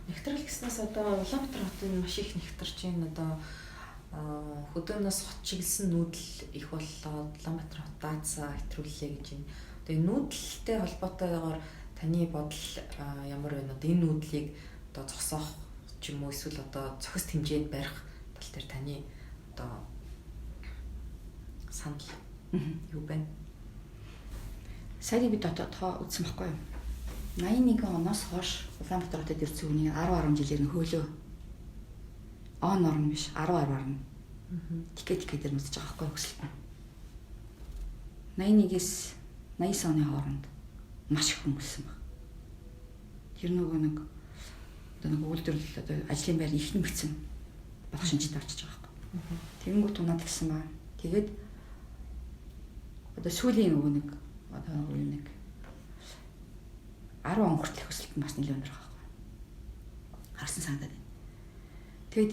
Нэгтрэл гэснээс одоо Улаанбаатар хотын маш их нэгтарч байна. Одоо хөдөөнөөс хот чиглэсэн нүүдэл их боллоо. Улаанбаатар хот даацаа хэтрүүллээ гэж байна. Одоо энэ нүүдэлтэй холбоотойгоор таны бодол ямар байна? Одоо энэ нүүдлийг одоо зогсоох ч юм уу эсвэл одоо зохис хэмжээнд барих тал дээр таны одоо санал юу байна? Сая би дотоодхоо үзсэн байхгүй юу? 81 оноос хойш Улаанбаатар хотод ирсэн хүний 10 жилээр нь хөөлөө. Орно биш 10 орно. Тикет дээр үзэж байгаа байхгүй хөсөлтөн. 81-ээс 89 оны хооронд маш их хүмүүссэн баг. Тэр нэг үйлдвэрлэл одоо ажлын байр их нэмэгдсэн болох шинжтэй очиж байгаа байхгүй. Тэгэнгүүт унаад гисэн ба. Тэгээд одоо сүүлийн нэг 10 он хүртэл өсөлт бас нэлээд өндөр байгаа байхгүй. Харсан санагдаад байна. Тэгэд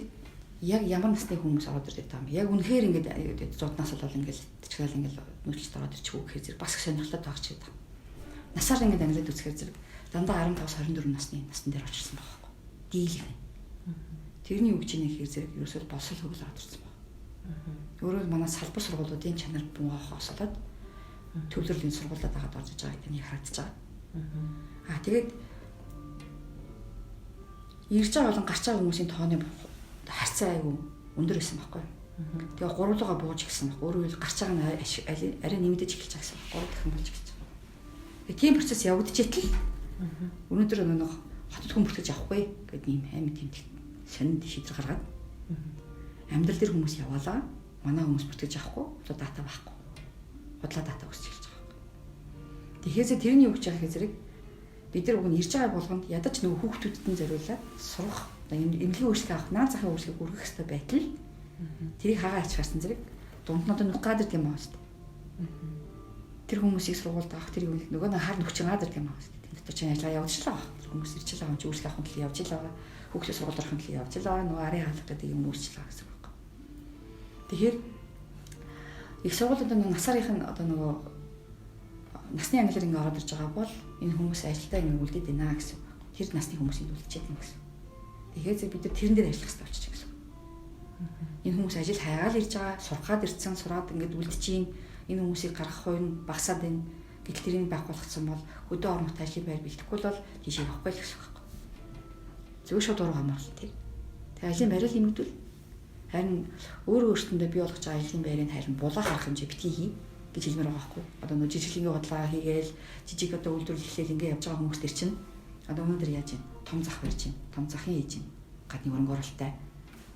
яг ямар насны хүмүүс ороод ирдэг юм. Яг үнэхээр ингээд зуднаас бол ингээд чиглэл ингээд нүүчд ороод ирчих үү гэхээр зэрэг бас их сонирхолтой таах чиг байна. Насаар ингээд ангилаад үзэхээр зэрэг дандаа 15-24 насны дээр очирсан байгаа байхгүй. Дийлэх байна. Тэрний үг чинь ихээр зэрэг ерөөсөө болсол хөвөл ороод ирсэн байна. Өөрөөр манай салбар сургуулиудын чанар буугаахаас болоод төвлөрлийн сургуулиуд дагаад орж иж байгаа гэдэг нь харагдаж байгаа. Тэгээд ирж байгаа болон гарч байгаа хүмүүсийн тооны харьцаа аюу өндөр байсан байхгүй юу. Тэгээ гурвлуугаа бууж гисэн баг. Өөрөөр хэлбэл гарч байгаа нь арай нэмэгдэж эхэлж байгаа гэсэн баг. Гурав дахин болж эхэлж байгаа. Тэгээ тийм процесс явагдаж итэл өнөөдөр нэг хотод хүн бүртгэж авахгүй гэдэг ийм амар тийм сонинд шийдвэр гаргаад амьдрал дээр хүмүүс яваалаа. Манай хүмүүс бүртгэж авахгүй, одоо дата байхгүй. Худлаа дата өсч эхэлж байгаа. Тэгэхээр тэрний үг гэж байгаа хэрэг бид нар уг нь ирж байгаа болгонд ядаж нөгөө хүүхдүүдэд нь зориулаад сурах, эмнэлгийн үйлчлэг авах, наад захын үйлчлэг үргэх хэрэгтэй байтал тэрийг хагаа ачаарсан зэрэг дунд нь одоо нүх гадар гэм аа шүү дээ. Тэр хүмүүсийг сургуульд авах тэр нөгөө нэг хар нүхчин гадар гэм аа шүү дээ. Тэнд дотор чинь ажиллагаа явуулчихлаа баг. Хүмүүс ирж байгаа юм чи үйлчлэг авах төлөв явж байгаа. Хүүхдүүд сургууль орохын төлөв явж байгаа. Нөгөө арын хаалга гэдэг юм үйлчлээ гэсэн үг. Тэгэхээр их сургуулиуд нэг насаарынх нь одоо нөгөө насны ангилаар ингэ ороод ирж байгаа бол энэ хүмүүс ажилдаа ингэ үлдээд байна гэсэн. Тэр насны хүмүүсийг үлдчихэд юм гэсэн. Тэгэхээр бид нар тэрэн дээр ажиллах хэрэгтэй болчих гэсэн. Энэ хүмүүс ажил хайгаал ирж байгаа, сурахад ирсэн, сураад ингэ үлдчихин. Энэ хүмүүсийг гаргах хувь нь багасаад байна. Гэтэл тэрийг байх болгоцсон бол хөдөө орон нутгийн ажлын байр бэлтгэхгүй бол тийшээ явахгүй л гэсэн үг. Зөвхөн шууд уруу хамгаалалт тийм. Тэгээ ажлын байрал нэмэгдвэл харин өөрөө өөртөндөө бий болгож байгаа ажлын байрыг харин булаах арга хэмжээ битгий хий гэж хэлмээр байгаа байхгүй. Одоо нөө жижиглэнгийн бодлого хийгээл жижиг одоо үйлдвэрлэлээр ингэ явж байгаа хүмүүс төр чинь одоо өнөөдөр яаж юм? Том зах барьж байна. Том захын хийж байна. Гадны хөрөнгө оруулалттай.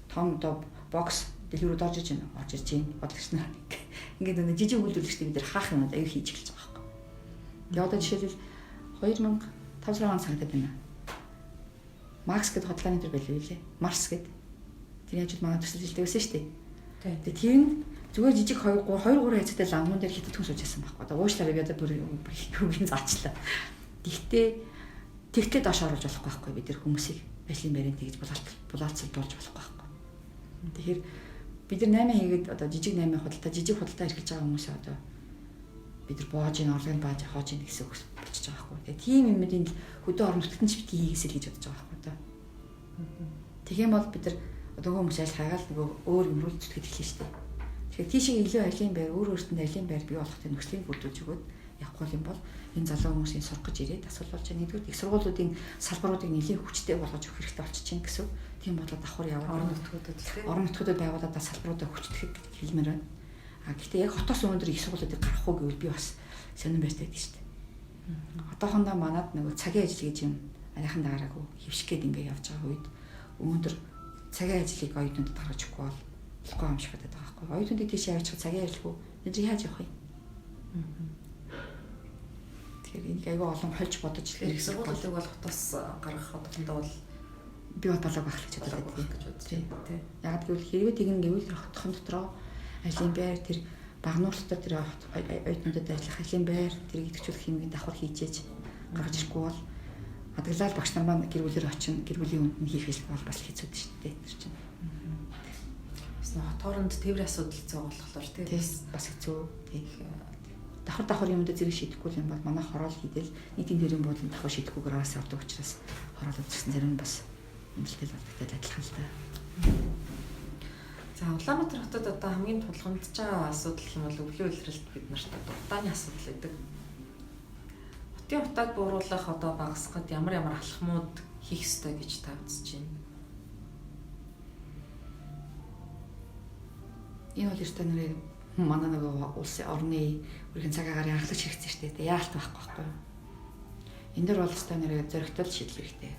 Том одоо бокс дэлгүүрүүд орж иж байна. Орж иж байна. Бодлогч нар ингээд нэг жижиг үйлдвэрлэгчдээ бид нар хаах юм аюу хийж эхэлж байгаа байхгүй. Тэгээ одоо жишээлбэл 2005 он санагдаад байна. Макс гэдэг хотлооны төр байлгүй лээ. Марс гэдэг. Тэр яаж манай төсөл жилдэг байсан шүү дээ. Тэгээ тэр нь зүгээр жижиг 2-3 хайцтай ламгуун дээр хитэд хүн сууж байсан байхгүй. Одоо уушлаараа би одоо бүр хүүгийн заачлаа. Тэгтээ доош оруулж болохгүй байхгүй бид нар хүмүүсийг ажлын байранд тэгж булаацуулж болохгүй байхгүй. Тэгэхээр бид нар 8 хийгээд одоо жижиг 8 худалдаа эрхэлж байгаа хүмүүсээ одоо бид нар боож ин орлогын бааж хоож ин гэсэн үг болчихж байгаа байхгүй. Тэгээ тийм юмнуудын хөдөө орон нутгад ч битгий хийгээсэй гэж бодож байгаа байхгүй одоо. Тэгэх юм бол бид нар одоо хүмүүс ажил хайгаал нөгөө өөр юм руу зүтгэж эхэлнэ шүү дээ. Тэгэхээр тийшээ илүү ажлын байр өөртөө ажлын байр бий болгохын нөхцөлийг бүрдүүлж өгөөд явахгүй юм бол энэ залуу хүмүүсийн сурах гэж ирээд асуудал болж байгаа. Нэгдүгээр их сургуулиудын салбаруудыг нэлээд хүчтэй болгож өгөх хэрэгтэй болчихжээ гэсэн. Тийм бодлоо давхар яваад орон нутгуудад байгууллагад салбаруудаа хүчтэйг хэлмээр байна. Гэхдээ яг хотоос өндөр их сургуулиудыг гаргах уу гэвэл би бас сонирн байртай гэдэг шүү дээ. Одоохондоо манад нөгөө цагийн ажил гэж юм арайхан даараагүй хөвших гээд ингээ явж байгаа үед өнөөдөр цагийн ажлыг оюутнууд гаргаж өгөхгүй бол болохгүй юм шиг байдаг байхгүй. Оюутнуудыг тийш явуучих цагийн ажиллагүй бид яаж явах юм? Тэгэхээр энийг аягүй олон хольж бодож их сургуулиуд бол хотоос гаргах одоохондоо бол би бодлоо байх гэж боддог тийм. Яг гэвэл хэрвээ тэгин гэвэл хотхон дотроо ажлын байр тэр багнуурлалтаар тэр оюутнуудад ажиллах ажлын байр тэр идэвхжүүлэх хэмжээнд давхар хийжээж гаргаж ирэхгүй бол адаглал багш нар маань гэр бүлээр очино гэр бүлийн үнд нь хийх хэлбэл бас хэцүү дээ шүү дээ тэр чинь. Хот хооронд тээврийн асуудал зөө болохоор тийм бас хэцүү. Давхар юмд зэрэг шийдэхгүй юм бол манай хороол хийдэл нийтийн төрийн буудлын давхар шийдэхгүйгээр араас ордог учраас хороол үзсэн зарим нь бас эмнэлэгтэй холбоотой адилхан л та. За Улаанбаатар хотод одоо хамгийн тулгамдж байгаа асуудал гэх юм бол өвлийн улиралд бид нарт дуртааны асуудал гэдэг. Хотын утааг бууруулах одоо багасгахад ямар алхмууд хийх ёстой гэж та үзэж байна? Энэ бол ёстой нэр манай нэг улсын орны үргэлж цаг агаар анхлагч хэрэгцээ шүү дээ. Яалт байхгүй байхгүй юу? Энэ дөр бол ёстой нэр зөрөгтөл шийдэл хэрэгтэй.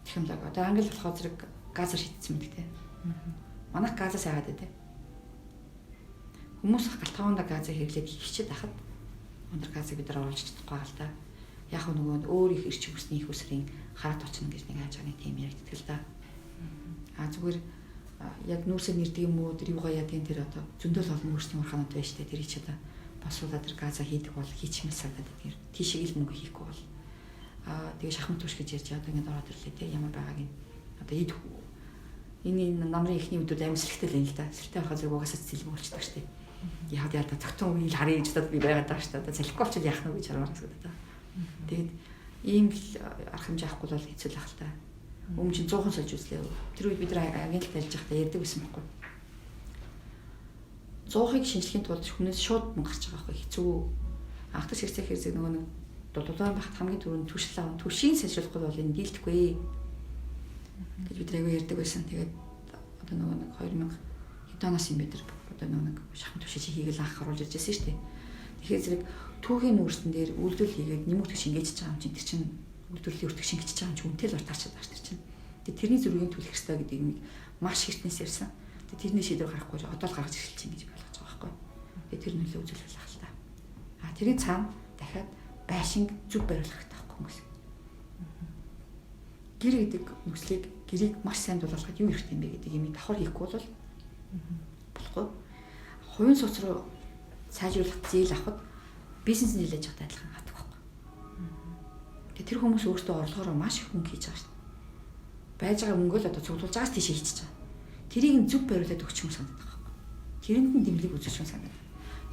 Технологи одоо англи болохоор зэрэг газар шийдсэн мэт гэдэг. Манайх газаас яагаад гэдэг. Хүмүүс галтгоонд газыг хэрэглээд хичээд ахад өндөр газыг бид нар оруулж чадахгүй л да. Яг нөгөө өөр их ирч хүсний их усрын хараад очно гэж нэг хаажгааны тим яригддаг л да. Зүгээр яг нүүрсээр нэрдэг юм уу тэр юугаа ядгийн тэр одоо зөндөл олон нүүрсний урхаанууд байж тээ тэр чи одоо босуулаад тэр газа хийдэг бол хийчмэл санагдаад тэр тийшээ ил мөнгө хийхгүй бол тэгээ шахмат түш гэж ярьж одоо ингэ ороод ирлээ те ямар байгааг нь одоо энэ намрын ихний үдүүд амьсгалтай л юм л да. Сэртэй байхад зэрэг угаасаа цэлэг болчихдаг шүү дээ. Яг яа та тогтсон үйл харъя гэж одоо би байгаад байгаа шүү дээ. Одоо залхихгүй болчихвол яах вэ гэж хармаар гэсэн да. Тэгээд ийм л арга хэмжээ авахгүй бол хэцүү л ах л та. Өмнө чинь 100хан сольж үзлээ. Тэр үед бид нар агентлагт ажиллаж байхдаа ярьдаг байсан байхгүй. 100-ыг шинжлэхийн тулд хүнээс шууд мөнгө гарч байгаа байхгүй хэцүү. Анхдагч хэрэгцээ хэрэг нөгөө нэг дулаан багт хамгийн түрүүнд түшил аван түшийн сайжруулахгүй бол энэ дийлдэхгүй гэж бид аягүй ярьдаг байсан. Тэгээд одоо нөгөө нэг 2000 хэд оноос юм бэ тэр одоо нөгөө нэг шахмат түшиж хийгээл анх оруулж ирж байсан шүү дээ. Тэгэхээр зэрэг түүхийн нүүрстэн дээр үйлдвэрлэл хийгээд нэмэгдэх шингээжж байгаа юм чинь тэр чинь үйлдвэрлэлийн өртөг шингэж байгаа юм чинь үнэтэй л ортаарчаад байгаа тэр чинь. Тэгээд тэрний зөрүүгийн төлөх хэрэгтэй гэдэг юм маш хертнээс ярьсан. Тэгээд тэрний шийдвэр гарахгүй одоо л гаргаж ирэх чинь гэж ойлгож байгаа байхгүй. Тэгээд тэр нөлөө үзүүлэх л та. Тэрийн цаана дахиад байшинг зүг бариулах хэрэгтэй байхгүй хүмүүс. Гэр гэдэг нөхцөлийг гэрийг маш сайн дулаалгахад юу хэрэгтэй юм бэ гэдэг юм давхар хийхгүй бол болохгүй. Хувийн суц руу сайжруулах зээл авахд бизнес нийлэж явах адилхан хатдаг байхгүй. Тэгээ тэр хүмүүс өөрсдөө орлогоороо маш их мөнгө хийж байгаа шүү дээ. Байж байгаа мөнгөө л одоо цуглуулж байгаас тийш хийчихэж байгаа. Тэрийг нь зүг бариулаад өгч юм санагдаад байгаа байхгүй. Тэрэнд нь дэмжлэг үзүүлж юм санагдаад.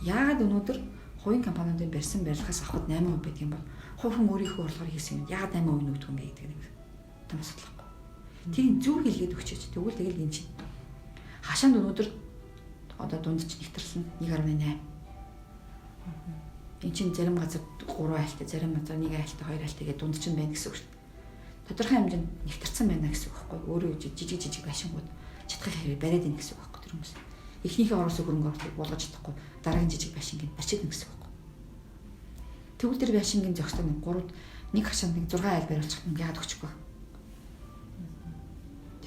Яагаад өнөөдөр хувийн компаниудын барьсан барилгаас авахд 8% байдаг юм бол хувь хүн өөрийнхөө орлогоор хийсэн юм яагаад 8% нүүдэх юм бэ гэдэг нэг том асуудал байхгүй. Тэрийг зүг хэлгээд өгчөөч. Тэгвэл тэгэл энэ чинь хашаанд өнөөдөр одоо дунд чинь нэвтэрсэн 1.8. Энд чинь зарим газар 3 айлтай, зарим газар 1 айлтай, 2 айлтай гэдэг дунд чинь байна гэсэн үг шүү дээ. Тодорхой хэмжээнд нэвтэрсэн байна гэсэн үг байхгүй. Өөрөө жижиг байшингууд чадхах хэрэг бариад ийн гэсэн үг байхгүй тэр хүмүүс. Эхнийхээ ороосоо хөрөнгө оруулалтыг болгож чадахгүй дараагийн жижиг байшингийн барьчид гэсэн үг. Тэгвэл тэр байшингийн зохистой нэг хашаанд 6 айл бариулчих юм яагаад өгчихгүй.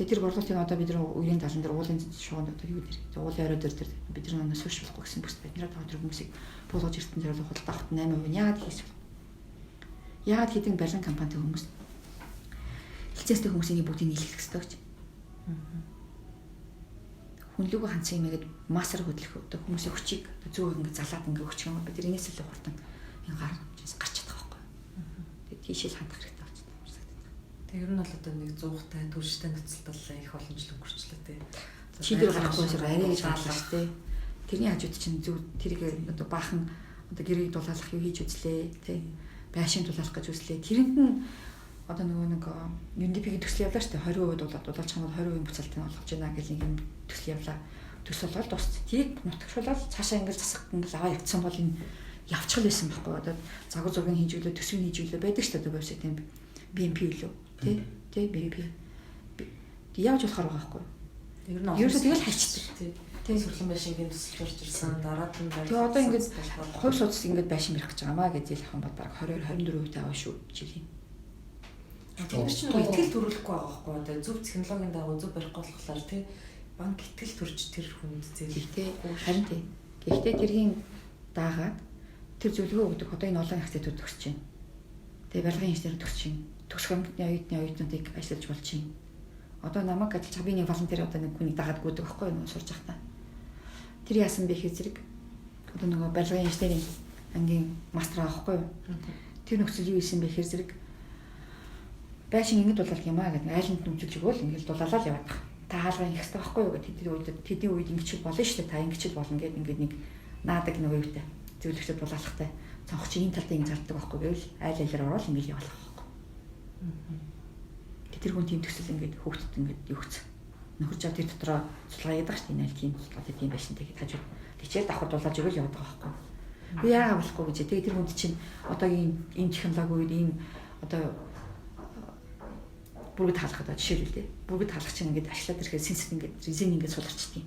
Тэгээ тэр борлуулалтын одоо бид нар үеийн талан дээр уулын шуунд одоо юу нэр уулын орой дээр бид нар нөөс сууршуулахгүй гэсэн бүс бид нар тэр хүмүүсийг буулгаж эртэн зэрэг худалдаа авахт 8% яагаад хийсэн. Яагаад хэдин барилгын компанид хүмүүс хилцээстэй хүмүүсийн бүгдийг нийлэх хэрэгтэй гэж. Хүнлүүгөө хандсан юм гээд массаар хөдлөх одоо хүмүүсийн хүчийг зөв ингэ залаад ингэ өгчих юм бид энэс л хурдан энэ гарч чадах байхгүй. Тэгээ тийшэл хандах хэрэгтэй болж байна. Тэг ер нь бол одоо нэг 100-тай төрштэй нөхцөлд их боломжтой өнгөрчлөө тий. Шийдвэр гаргахгүй зэрэг арай гэж хаалгаа шүү дээ. Тэрний хажууд чинь зөв тэрийг одоо баахан одоо гэрийг дулаалах юу хийж үзлээ тий. Байшин дулаалах гэж үзлээ. Тэрэнд нь одоо нөгөө нэг UNDP-ийн төсөл явлаа шүү дээ 20% дулаалж чамд 20% буцаалтыг олгож байна гэх нэг юм төсөл явлаа. Төсөл болоод дуусч. Тийг нутагшуулаад цаашаа ингээл засах ингээл аваа явцсан бол энэ явчихл байсан байхгүй одоо загвар зургийг хийж өглөө төсвийг хийж өглөө байдаг шүү дээ вебсайт юм BNP үлээ тий BNP яаж болохоор байгаа байхгүй ер нь тэгэл хайчдаг тий сүрхэн байшингийн төсөлж орж ирсэн дараад нь байр. Тэгээ одоо ингээд хувь судас ингээд байшин барих гэж байгаамаа гэж хэлэх юм бол баг 20-24% таваа шүү жилийн. Тэр чинь итгэл төрүүлэхгүй байгаа байхгүй одоо зөв технологийн дагуу зөв барихгүй болохоор тий банк итгэл төрж тэр хүнд зээлтэй харин тий. Гэхдээ тэргийн даагаад тэр зөвлөгөө өгдөг одоо энэ олон акцид төгсөж байна. Тэгээ барилгын инженер төгсөж байна. Төгсөх оюутны оюутнуудыг ажиллаж болж байна. Одоо намайг ажиллаж би нэг волонтер одоо нэг хүнийг дагаад гүйдэг байхгүй юу сурж байхдаа. Тэр яасан бэ хэ зэрэг одоо нөгөө барилгын инженерийн ангийн мастер авахгүй юу. Тэр нөхцөл юу исэн бэ хэ зэрэг байшин ингэж дулаалах юм аа гэдэг айланд нүмжүүлж өгөөл ингээл дулаалал яваад байгаа. Та хаалга ингэх хэрэгтэй байхгүй юу гэдэг тэдний үед ингэчл болно шүү дээ. Та ингэчл болно гэдэг ингээд нэг наадаг нөгөө юутай зөвлөгчөд дулаалахтай цонх чи энэ талд ингэ зардаг байхгүй гэвэл айл айлаар ороод ингээл явуулах байхгүй. тэр хүн тийм төсөл ингээд хүүхдэд ингээд юу гэсэн. Нөхөр жаа тэр дотроо цулгаа яадаг шүү дээ. Энэ тийм цулгаа тийм байшин тэгээд хажууд тийчээр давхар дуулаад өгөөл яваад байгаа байхгүй. Би яагаад болохгүй гэж. Тэгээд тэр хүнд чинь одоогийн ийм технологи үед ийм одоо бүргэд хаалгахад жишээлбэл дээ. Бүргэд хаалгах чинь ингээд ашлаад ирэхэд сэнсэт ингээд резин ингээд суларчдаг юм.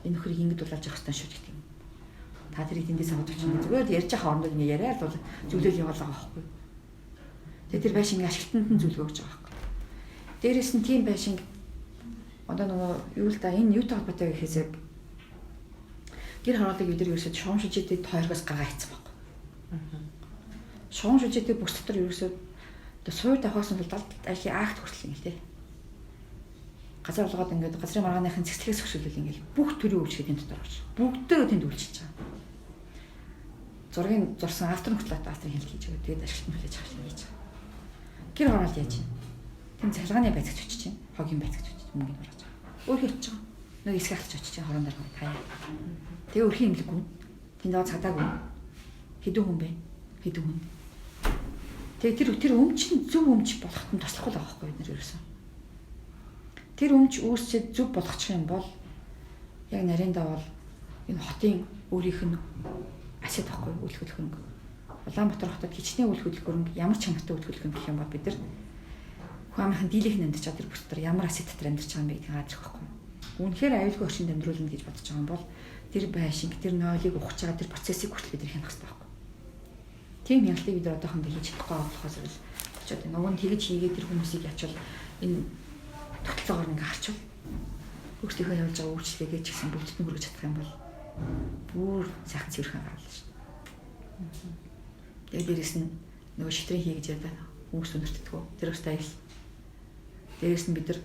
Энэ нөхрийг ингэж дуулаад явах хэрэгтэй шүү гэдэг юм. Та тэрийг тэндээс аваад очиж зүгээр ярьж байгаа хоорондоо ингэ яриад бол зүйлэл яваал байгаа байхгүй. Тэгээд тэр байшинг ашиглалтанд нь зөвлөгөө өгч байгаа байхгүй. Дээрээс нь тийм байшинг одоо нөгөө юу л да энэ юутай холбоотой гэхээсээ гэр хорооллыг өдөр ерөөсөд шуум шижээтэй тойргоос гаргаа хийцэн байхгүй. Шуум шижээтэй бүс дотор ерөөсөд одоо суур давхаасан бол ажлын акт хүртэл ингэ тий. Газар олгоод ингээд газрын маргааныхын цэцлэгээс хөшөөлөл ингээд бүх төрийн өвчгүүд энэ дотор орж. Бүгдөө тэнд үйлчилж байгаа. Зургийг зурсан автор нөхцөлөд автрын хэлт хийж өгöd. Тэгээд ашиглан хүлээж авах юм хийж байгаа. Гэр хороолт яаж юм? Тэм цалгааны байцагч очиж чинь, хогийн байцагч очиж мөнгөнд гаргаж байгаа. Өөрөө хийж байгаа. Нэг эсгэх халж очиж чинь хорон дээр хаяа. Тэгээ өрхийн имлэггүй. Тэнд аваа цагдаагүй. Хэдэн хүн бэ? Хэдэн хүн. Тэгээ тэр өмч нь зөв өмч болоход нь тослохгүй л байгаа байхгүй бид нар ерөөсөн. Тэр өмч үүсчээд зөв болгочих юм бол яг нариндаа бол энэ хотын өөрийнх нь асет байхгүй үйл хөдлөлгөөнг. Улаанбаатар хотод хичнээн үйл хөдлөлгөөнг ямар чанартай үйл хөдлөлгөөнг гэх юм бол бид нар хүн амынхан дийлийнх нь амьдарч байгаа тэр бүс дотор ямар асет дотор амьдарч байгаа юм бэ гэдгийг хааж байгаа байхгүй. Үнэхээр аюулгүй орчинд амьдруулна гэж бодож байгаа юм бол тэр байшинг тэр нойлыг ухаж байгаа тэр процессыг хүртэл бид нар хянах хэрэгтэй байхгүй. Тийм ялтыг бид нар одоохондоо хийж чадахгүй байгаа болохоос л очоод нөгөө нь тэгж хийгээд тэр хүмүүсийг ячвал энэ тогтолцоогоор ингээ харчвал өөрсдийнхөө явуулж байгаа үйлчлэгээ ч гэсэн бүгдд нь хүргэж чадах юм бол бүр сайхан цэвэрхэн гаргална шүү. Тэгээд дээрэс нь нөгөө шитрийн хий гэж яриад хүмүүс өнөртдгөө тэр өстэй аял. Дээрэс нь бид нар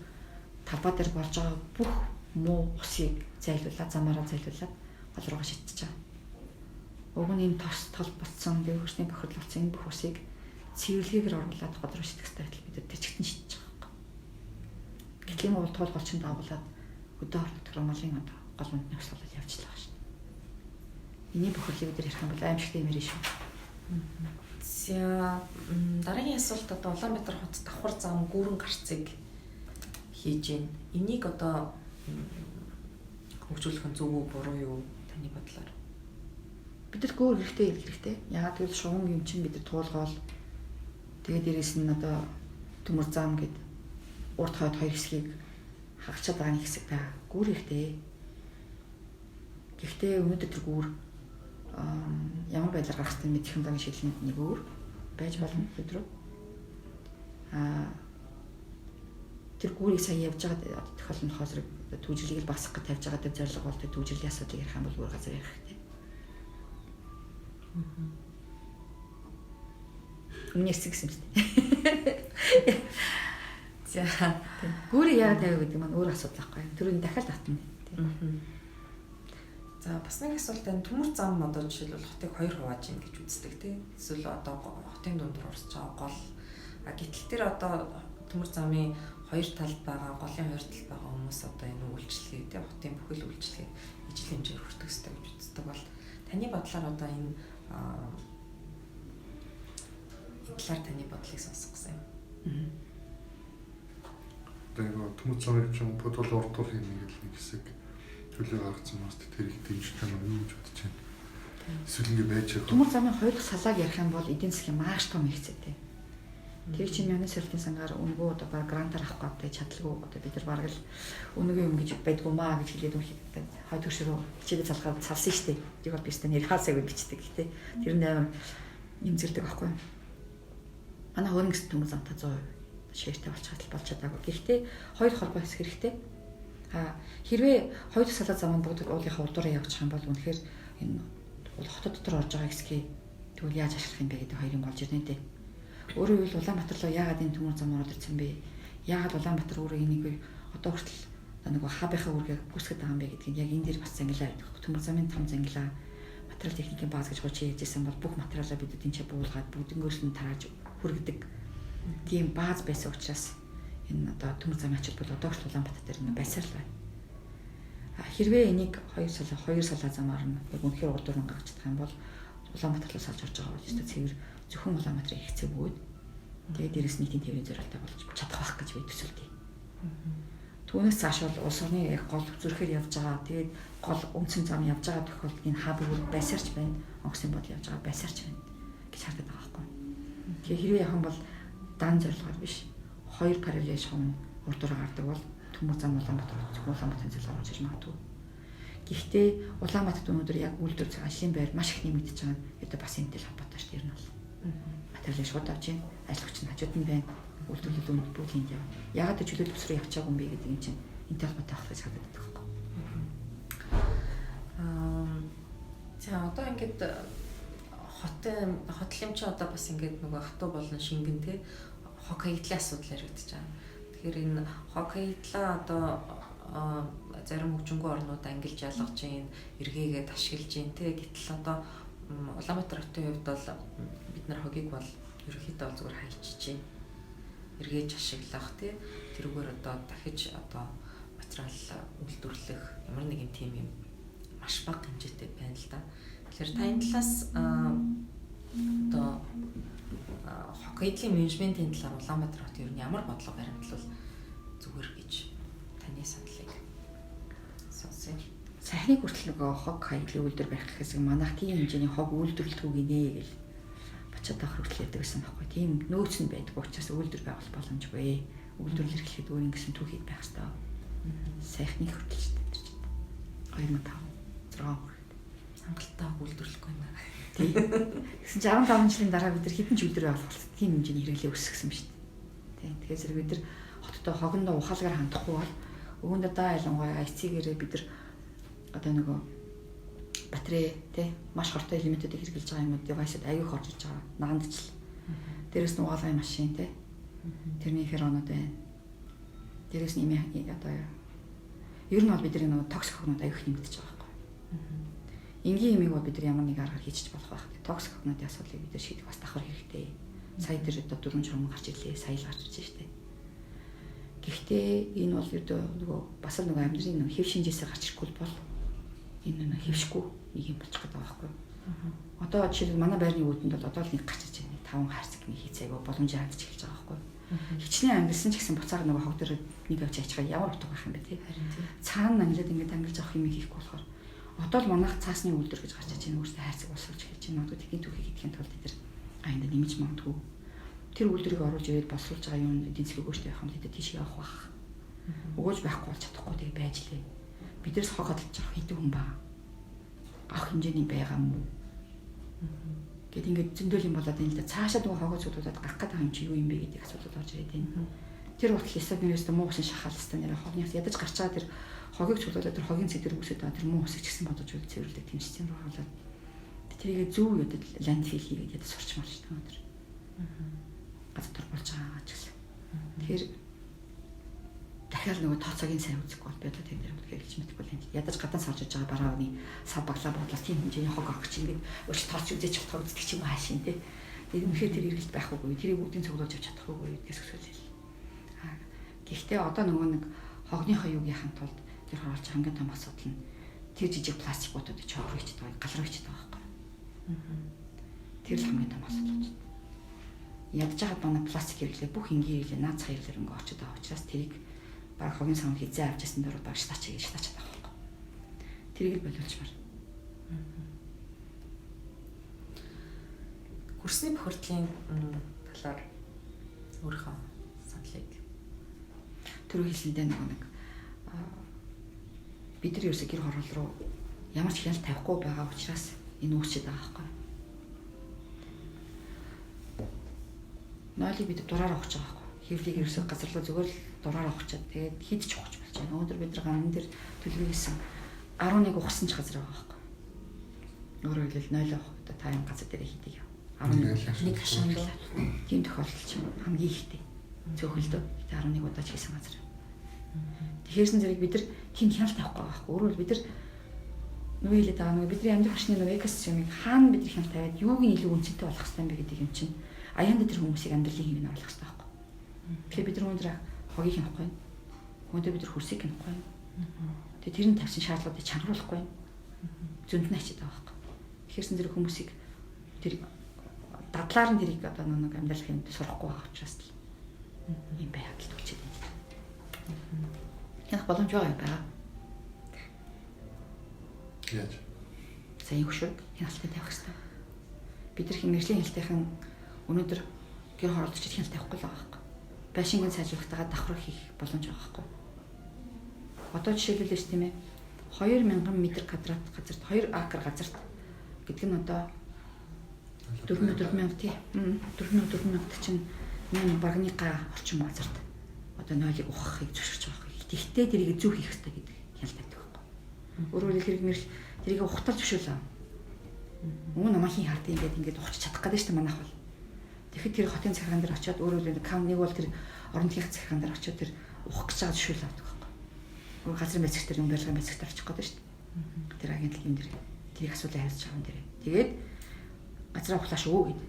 талбай дээр болж байгаа бүх муу усыг зайлуулаад замаараа зайлуулаад гол руугаа шидчихэж байгаа. Уг нь энэ тос тол болцсон дэвхэрсний бохирдол болсон энэ бүх усыг цэвэрлэгээр оруулаад гол руу шидэх хэрэгтэй бид нар тэр чигтэн шидэж байгаа. Гэтэл уул тоол голчин дагуулад өдөө төгрөмлийн одоо гол үндэний услуулаад явчихлаа шүү. Эний бохирлыг бид ярих юм бол аимшигтай юм ярина шүү. За дараагийн асуулт одоо Улаанбаатар хот давхар зам гүүрэн гарцыг хийж гин. Энийг одоо хөгжүүлэх нь зөв үү буруу юу таны бодлоор? Бид нар гөр хэрэгтэй. Яагаад гэвэл шугам юм чинь бид нар туулгаал тэгээд дээрэс нь одоо төмөр зам гэд урд хойд хоёр хэсгийг хагачаад байгаа нэг хэсэг та гүр хэрэгтэй. Гэхдээ өнөөдөр тэр гүр ямар байдлаар гарах гэвэл технологийн шилжүүлэлт нэг өөр байж болно өдрөө. Тэр гүрийг сайн явж байгаа тохиолдолд хосрог түүжлийг л басах гэж тавьж байгаа тэр зорилго бол тэр түүжлийн асуудлыг ярих юм бол өөр газар ярих хэрэгтэй. Миний хэсэг гэсэн юм дээ. За гүрийг яагаад тавих гэдэг маань өөр асуудал байхгүй. Тэрийг дахиад татна. За бас нэг асуулт энэ төмөр зам одоо жишээлбэл хотыг хоёр хувааж ийн гэж үздэг тийм. Эсвэл одоо хотын дундор орсож байгаа гол. Гэтэл тэр одоо төмөр замын хоёр талд байгаа, голын хоёр талд байгаа хүмүүс одоо энэ үйлчлэгийг тийм хотын бүхэл үйлчлэгийг ижил хэмжээр хүртэх хэрэгтэй гэж үздэг бол таны бодлоор одоо энэ талаар таны бодлыг сонсох гэсэн юм. Тэгээд төмөр замыг чинь бодвол урдуулах нэг хэсэг төлөв гаргацсан мас тэрийг дэмжих юм юу гэж бодож байна. Эсвэл ингэ байж байгаа. Төмөр замын хоёр дахь салааг ярих юм бол эдийн засгийн маш том хэцээтэй. Тэр чинь мяны сэртийн сангаар өнгөө одоо баг грантаар авах гэдэг чадлагүй одоо бид нар бараг л өнгөө юм гэж байдгүй маа гэж хэлээд үнэхээр хойд төвшрөө хичээлээ залгаад салсан штеп. Тийг бол бистэ нэр хаасаг бичдэг гэхдээ тэр нь амар нэмзэрдэг байхгүй юу? Манай хөрөнгөс төмөр замтай 100% ширтэй болж чадаагүй. Гэхдээ хоёр холбоо хэсэг хэрэгтэй. Хэрвээ хоёр дахь салаа заманд бүгд уулынхаа урдуураа явуучих юм бол үнэхээр энэ хотод дотор орж байгаа хэсгийг тэгвэл яаж ашиглах юм бэ гэдэг хоёрын болж ирнэ дээ. Өөрөөр хэлбэл Улаанбаатар руу яагаад энэ төмөр зам ороод ирсэн бэ? Яагаад Улаанбаатар өөрөө энийг одоо хүртэл нэг хабынхаа үргээ гүйцэтгэж байгаа юм бэ гэдгийг яг энэ дээр бас зангилаа байдаг. Төмөр замын том зангилаа материал техникийн бааз гэж хуучин хэлжсэн бол бүх материалаа бид энд буулгаад бүгднгөөс нь тарааж хүргэдэг. Тийм бааз байсан учраас энэ одоо төмөр замын ачаал бол одоо хүртэл Улаанбаатар дээр нэг байсаар л байна. Хэрвээ энийг хоёр салаа замаар нь яг үнэхээр урдууран гаргаж чадах юм бол Улаанбаатарлаас салж орж байгаа бол цэвэр зөвхөн Улаанбаатарын хэцээ бөгөөд тэгээд дээрэс нийтийн тээврийн зорилттой болж чадах байх гэж би төсөлд Түүнээс цааш бол улс орны яг гол зүрхээр явж байгаа. Тэгээд гол үндсэн зам явж байгаа тохиолдолд энэ хаб өөр байсаарч байна. Онгоцны бодол явж байгаа байсаарч байна гэж харагдаад байгаа байхгүй. Тэгэхээр хэрвээ явах юм бол дан зорилгоор биш. Хоёр параллел шугам урд дураа гардаг бол Төмөр зам Улаанбаатар зөвхөн Улаанбаатарын зөвлөөр орж ирж магадгүй. Гэхдээ Улаанбаатарт өнөөдөр яг үйлдвэр ажлын байр маш их нэмэгдэж байгаа нь одоо бас энэтэй холбоотой шүү дээ. Ер нь бол материалын шууд авч ийн ажлогч нь хажууд нь байна. Үйлдвэрлэл үнд бүгд энд яв. Ягаад ч чөлөөлөл босроо явчихаагүй юм бэ гэдэг юм чинь энэтэй холбоотой байх гэж харагдаад байгаа юм. За одоо ингээд хотлын чи одоо бас ингээд нөгөө хатуу болон шингэн те хог хаягдлын асуудал яригдаж байгаа. Тэгэхээр энэ хог хаягдлаа одоо зарим хөгжингөө орнууд ангилж ялгаж ийн, эргээгээд ашиглаж ийн те гэтэл одоо Улаанбаатар хотын хувьд бол бид нар хогийг бол ерөнхийдөө зүгээр хайлчиж ийн. Эргээж ашиглах те тэрүүгээр одоо дахиж одоо материал үйлдвэрлэх ямар нэгэн тийм юм маш бага хэмжээтэй байна л да. Тэгэхээр таны талаас одоо хог хаягдлын менежментийн талаар Улаанбаатар хот ер нь ямар бодлого баримтлал зүгээр гэж таны саналыг сонсъё. Сайхны хүртэл нөгөө хог хаягдлын үйлдвэр барих гэхээс манайх тийм хэмжээний хог үйлдвэрлэдэг гинэ гэж бачаад авах хүртэл яддаг гэсэн байхгүй. Тийм нөөц нь байдаг учраас үйлдвэр байгуулах боломжгүй. Үйлдвэрлэл эрхлэхэд өөр ингэсэн түүхийд байх хэрэгтэй. Сайхны хүртэл ч тэр чинь 2005 6 хангалттай үйлдвэрлэхгүй юм байна. Тийм. Гэсэн 65 жилийн дараа бид нар хэдэн ч үйлдвэр байгуулах тийм хэмжээний хэрэглээ өсгсөн юм шүү дээ. Тийм. Тэгэхээр зэрэг бид нар хоттой хогондоо ухаалгаар хандахгүй бол өвөндөө даа ялангуяа IC-гээрээ бид нар одоо нөгөө батарей тий маш хортой элементүүдийг хэрэглэж байгаа юм уу девайсууд аягүй их орж иж байгаа. Нагандчл. Дээрээс нь угаалгын машин тий. Тэрний феронууд байна. Дээрээс нь одоо ер нь бол бид нар нөгөө токсик хогнууд аягүй их нэмэгдэж байгаа байхгүй. Энгийн юмыг бол бид нар ямар нэг аргаар хийчих болох байх. Токсик хогнуудын асуудлыг бид нар шийдэх бас давхар хэрэгтэй. Сая дээр одоо 4 жиргэн гарч ирлээ. Сая л гарч ирж штэ. Гэхдээ энэ бол нөгөө бас л нөгөө амьдрын хэв шинжээсээ гарч ирэхгүй бол энэ нэг хэвшгүй нэг юм болчих гээд байгаа байхгүй. Одоо жишээлбэл манай байрны үүдэнд бол одоо л нэг гарч иж байна. 5 хайрцаг нэг хийцээгөө боломжтой хандж эхэлж байгаа байхгүй. Хичнээн ангилсан ч гэсэн буцаага нөгөө хог дээр нэг авч ачгаа ямар утга байх юм бэ тий. Цаана ангилаад ингээд ангилж авах юм хийхгүй болохоор одоо л манайх цаасны үйлдвэр гэж гарч иж байна. Өөртөө хайрцаг боловсруулж эхэлж байна. Одоо техник түүхийг хийхин тулд бид аянда нэмж магадгүй. Тэр үйлдвэрийг оруулж ирээд боловсруулж байгаа юм эдийн засгийн өгөөжтэй байх юм л тийш явах бах. Өгөөж байхгүй бол чадахгүй тийг байж лээ. Бидээс хог хадалж авах хэдэн хүн баа. Авах хэмжээний байгаа юм уу? Гэт ингээд зөндөл юм болоод энэ л да цаашаа нөгөө хогоо цуглуулад гарах гэдэг юм чи юу юм бэ гэдэг асуудал орж ирээд байна. Тэр утгал эсвэрнээс муу усын шахал хэвээр нэр хогнаас ядаж гарч байгаа тэр хогийг цуглуулад тэр хогийн цэдэр үсээд байгаа тэр муу усыг ч гэсэн бодож үйл цэвэрлэх тийм систем рүү хаалаад тэрийг зөв ядад ландфил хийгээд ядаж сурчмаар шүү дээ өнөөдөр. Газар болж байгаа ч гэсэн. Тэгэхээр дахиад нөгөө тооцоогийн сайн үзэхгүй бол би одоо тэр дээр хэлж мэдгүй л юм. Ядаж гадаа сарж иж байгаа барааны сав баглаа бодлоо тийм хэмжээний хог авах чинь ингээд өч тооц үзэж чадах үздэг ч юм хаашийн тий. Тэгээд үнэхээр тэр эргэлт байхгүй. Тэрийг бүгдийг цуглуулж авч чадахгүй гэдгээс өсвөл. Гэхдээ одоо нөгөө нэг хогныхоо юугийнхан тулд тэр харуулж хамгийн том асуудал нь тэр жижиг пластик буудуудыг чойроо ичдэг байгаа, галруу ичдэг байгаа байхгүй. Тэр л хамгийн том асуудал болж байна. Ядаж хаад манай пластик хэрэглээ бүх энгийн хэрэглээ наад зах хэрэглээр ингээд очиж байгаа учраас тэрийг баг хогийн савнд хизээ авчихсан дөрөв баг штач гэж штачаад байгаа байхгүй. Тэрийг л боловчмаар. Хөрсний бохирдлын талаар өөрийнхөө саналыг түрүү хэлсэндээ нэг бид нар ерөөсө гэр хороол руу ямар ч хяналт тавихгүй байгаа учраас энэ үүсчихэд байгаа байхгүй. Нойлыг бид дураараа ухаж байгаа байхгүй. Хэвлийг ерөөсө газар руу зүгээр л дураараа ухачаад тэгээд хидч ухаж болж байна. Өнөөдөр бид нар ганан дээр төлөвлөсөн 11 ухсан ч газар байгаа байхгүй. Өөрөөр хэлбэл 0 одоо та юм газар дээр хийдэг юм. 11 хашаанд тийм тохиолдол чинь хамгийн ихтэй. Цөөхөлдөө 11 удаа ч хийсэн газар. Тэгэхэрсэн зэрэг бид нар тийм хяналт авахгүй байхгүй. Өөрөөр бид нар нөгөө хэлээд байгаа нөгөө бидний амьдрах орчны нөгөө экосистемийг хаана бид хяналт тавиад юуг нь илүү үнцэнтэй болох хэрэгтэй юм бэ гэдэг юм чинь аяанда тэр хүмүүсийг амьдралын хэвийг нь оруулах хэрэгтэй байхгүй. Тэгэхээр бид нар өнөөдөр хогийг хянахгүй. Өнөөдөр бид нар хөрсийг хянахгүй. Тэгээ тэр нь тавьсан шаардлагуудыг чангаруулахгүй. Зөнд нь ачаад байгаа байхгүй. Тэгэхэрсэн зэрэг хүмүүсийг тэр дадлаар нь тэрийг одоо нэг амьдралын хэвийг сурахгүй байгаа учраас юм байгаад л төгчээд байна. Хянах боломж байгаа. Яаж? За энэ хөшөөг хяналтанд тавих хэрэгтэй. Бид нар мэржлийн хяналтын өнөөдөр гэр хороолцож хяналт тавихгүй л байгаа байхгүй. Байшингийн сайжруулалтаа давхар хийх боломж байгаа байхгүй. Одоо жишээлбэл тийм ээ 2000 м² газарт 2 акр газарт гэдэг нь одоо 4,000 тий 4,000 чинь нэг багныгаа орчим газарт одоо нойлыг ухахыг зөвшөөрч байгаа хэрэг. Тэгтээ тэрийг зөв хийх хэрэгтэй гэдэг хяналт тавьдаг байхгүй. Өөрөөр хэлбэл тэрийг ухтал зөвшөөрлөө. Мөн намайхийн хардыг ингээд ухчих чадах гэдэг шүү дээ манайх бол. Тэгэхэд тэр хотын захиргаан дээр очиод өөрөөр хэлбэл нэг бол тэр орнотын захиргаан дээр очиод тэр ухах гэж байгаа зөвшөөрлөө авдаг байхгүй. Өөр газрын байцаагч тэр юм барилгын байцаагч очих гэдэг шүү дээ. Тэр агентлаг юм дээр тэрийг асуулаа хариулж байгаа юм дээр. Тэгээд газраа ухлаа шүү гэдэг.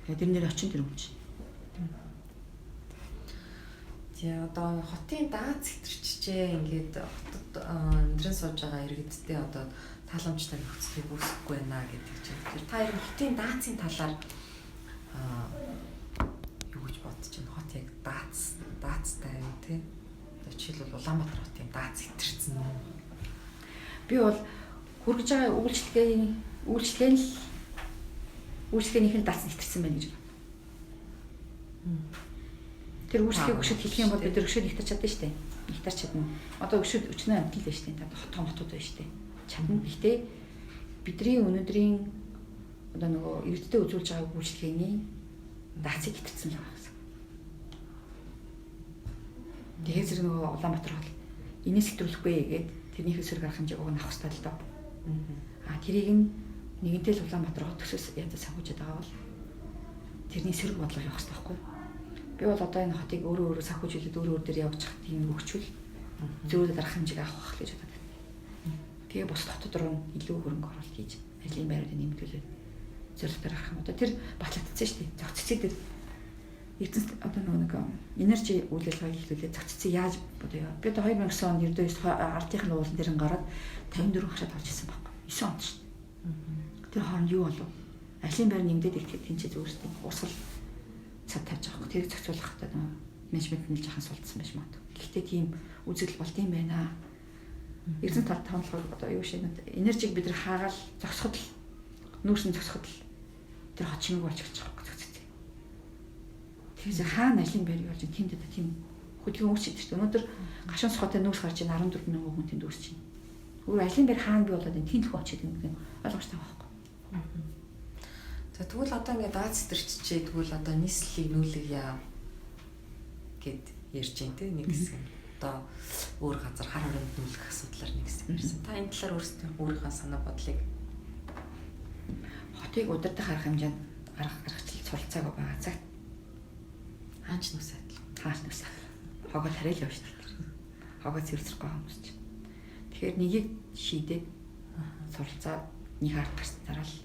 Тэгээд тэр нэр очин тэр юм чинь. Тэгээ одоо хотын дааз хэтэрчжээ ингээд хотод өндрөн сууж байгаа иргэдтэй одоо тааламжтай нөхцөлийг үүсэхгүй байна гэдэг чинь. Тэр та ер нь хотын даацын талаар юу гэж бодож байна? Хот яг даацтай юу те? Одоо жишээлбэл Улаанбаатар хотын дааз хэтэрсэн үү? Би бол хүргэж байгаа үйлчлэгээнийх нь даацсан хэтэрсэн байна гэж байна. Тэр үйлчлэгийг өшөд хэлэх юм бол бид өшөд ихтер чадсан шүү дээ. Ихтер чадна. Одоо өшөд өчнөө амтал байж шүү дээ. Том хотууд байж шүү дээ. Чадна. Гэхдээ бидний өнөөдрийн одоо нөгөө эрдэнэтэй үзүүлж байгаа үйлчлэгээний даацыг хэтэрсэн л байгаа гэсэн. Тэгээд зэрэг нөгөө Улаанбаатар хот энэс хэтрүүлэхгүй гээд тэрнийхээ сөрөг арга хэмжээг уг нь авах хэрэгтэй л доо. Тэрийг нэгэнтэй л Улаанбаатар хот төсөөс ядаж санхүүжээд байгаа бол тэрний сөрөг бодлого явах хэрэгтэй байхгүй. Би бол одоо энэ хотыг өөрөө санхүүжүүлээд өөрөө дээр явж хат юм өгчүүл зөөрөд арга хэмжээг авах гэж бодод байна. Тэгээ бус хотод руу илүү хөрөнгө оруулалт хийж ажлын байруудыг нэмэгдүүлээд зорилтоор авах юм. Одоо тэр батлагдсан шүү дээ. Зохиццыг дээр эцэст одоо нэг энержи үйл ажиллагаа хийлгүүлээд зохиццыг яаж одоо би одоо 2009 онд ердөөс ардынхны уулан дээр гараад 54 хашаад орж исэн байхгүй. 9 онд шүү дээ. Тэр хооронд юу болов? Ажлын байр нэмдээд ирэхэд тэнцээ зүгээрстэй усгал цад тавьж байгаа хэрэг. Тэрийг зохицуулах гэдэг нь менежмент нь жахан сулдсан байж магадгүй. Гэхдээ тийм үзэгдэл болт юм байна. Эрдэнэ тал тоонлоход одоо юу шиг энержиг бид нар хаагаал зогсоход л нүүрсэн зогсоход л тэр хот чимэг болж эхэлж байгаа хэрэг зохицсон. Тэгэхээр хаана ажлын байр болж тэнд одоо тийм хөдөлгөөн үүсчихэд шүү дээ. Өнөөдөр гашуун сухатай нүүрс гарч ийн 14 мянган хүн тэнд үүсч байна. Өөр ажлын байр хаана би болоод энэ тэнэлхүү очиад юм гэх ойлгомжтой байхгүй. За тэгвэл одоо ингээд дааз хэтэрчжээ тэгвэл одоо нийслэлийг нүүлгийа гэд ярьж байна те нэг хэсэг. Одоо өөр газар хар хөрөнд нүүлгэх асуудлаар нэг хэсэг ярьсан. Та энэ талаар өөрийнхөө санаа бодлыг хотыг удирдах арга хэмжээнд аргачлал суралцаагүй байгаа цагт хаач нүс адил. Хаач нүс. Хогоо тариал явж тэр. Хогоо зэрцэх байгаа хүмүүс чинь. Тэгэхээр нэгийг шийдээд суралцаад нэг арга гарсан дараа л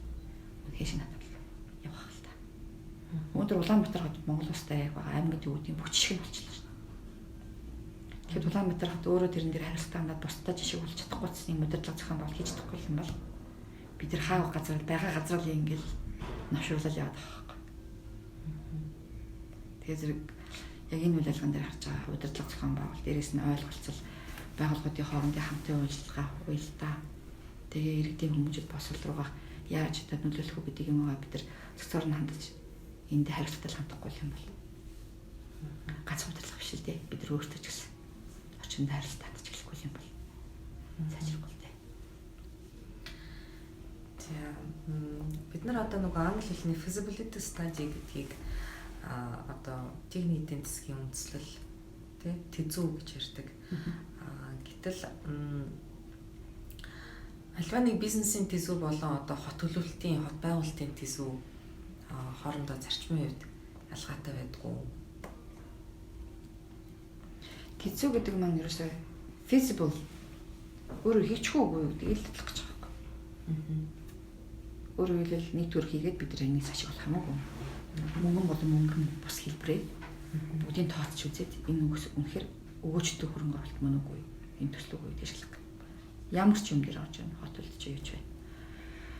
үнэхээр надад явах л та. Өнөөдөр Улаанбаатар хот Монгол улстай яг байгаа аймагт юу гэдэг бүчшиг болчихлоо шүү дээ. Тэгэхээр Улаанбаатар хот өөрөө тэрэн дээр хариуцлага надад бусдад жишээ болж чадахгүй юм удирдлага зохион байгуулалт хийж чадахгүй юм бол бид нар хаав газар байгаа газар л ингээл навшруулал яваад байгаа хэрэг. Тэгээ зэрэг яг энэ үйл ажиллагаан дээр харж байгаа удирдлага зохион байгуулалт дээрээс нь ойлголцол байгууллагуудын хоорондын хамтын ажиллагаа уялдаа тэгээ иргэдийн хүмүүжил босол руугаа яаж одоо нөлөөлөх үү гэдэг юмгаа бид нар цогцоор нь хандаж энд хариуцлагатай хандахгүй юм бол гац удирдлага биш л дээ бид нар өөрсдөө ч гэсэн очинд хариуцлагатай хандаж эхлэхгүй юм бол сайжрахгүй л дээ. Бид нар одоо нөгөө англи хэлний feasibility study гэдгийг одоо техникийн эдийн засгийн үндэслэл тэзүү гэж ярьдаг. Гэтэл альва нэг бизнесийн тэзүү болон одоо хот төлөвлөлтийн хот байгуулалтын тэзүү хоорондоо зарчмын хувьд ялгаатай байдгүй. Тэзүү гэдэг маань ерөөсөө feasible өөрөө хийчихгүй үгүй гэдэг л тодлох гэж байгаа юм. Өөрөөр хэлбэл нийт төр хийгээд бид нар энийг ашиглах хамаагүй. Мөнгөн болон мөнгөн бус хэлбэрээ бүгдийг тооцож үзээд энэ үнэхээр өгөөжтэй хөрөнгө оруулалт мөн үгүй энэ төслөг үед ашиглах. Ямар ч юм дээр орж байна хотолд ч юуч байна.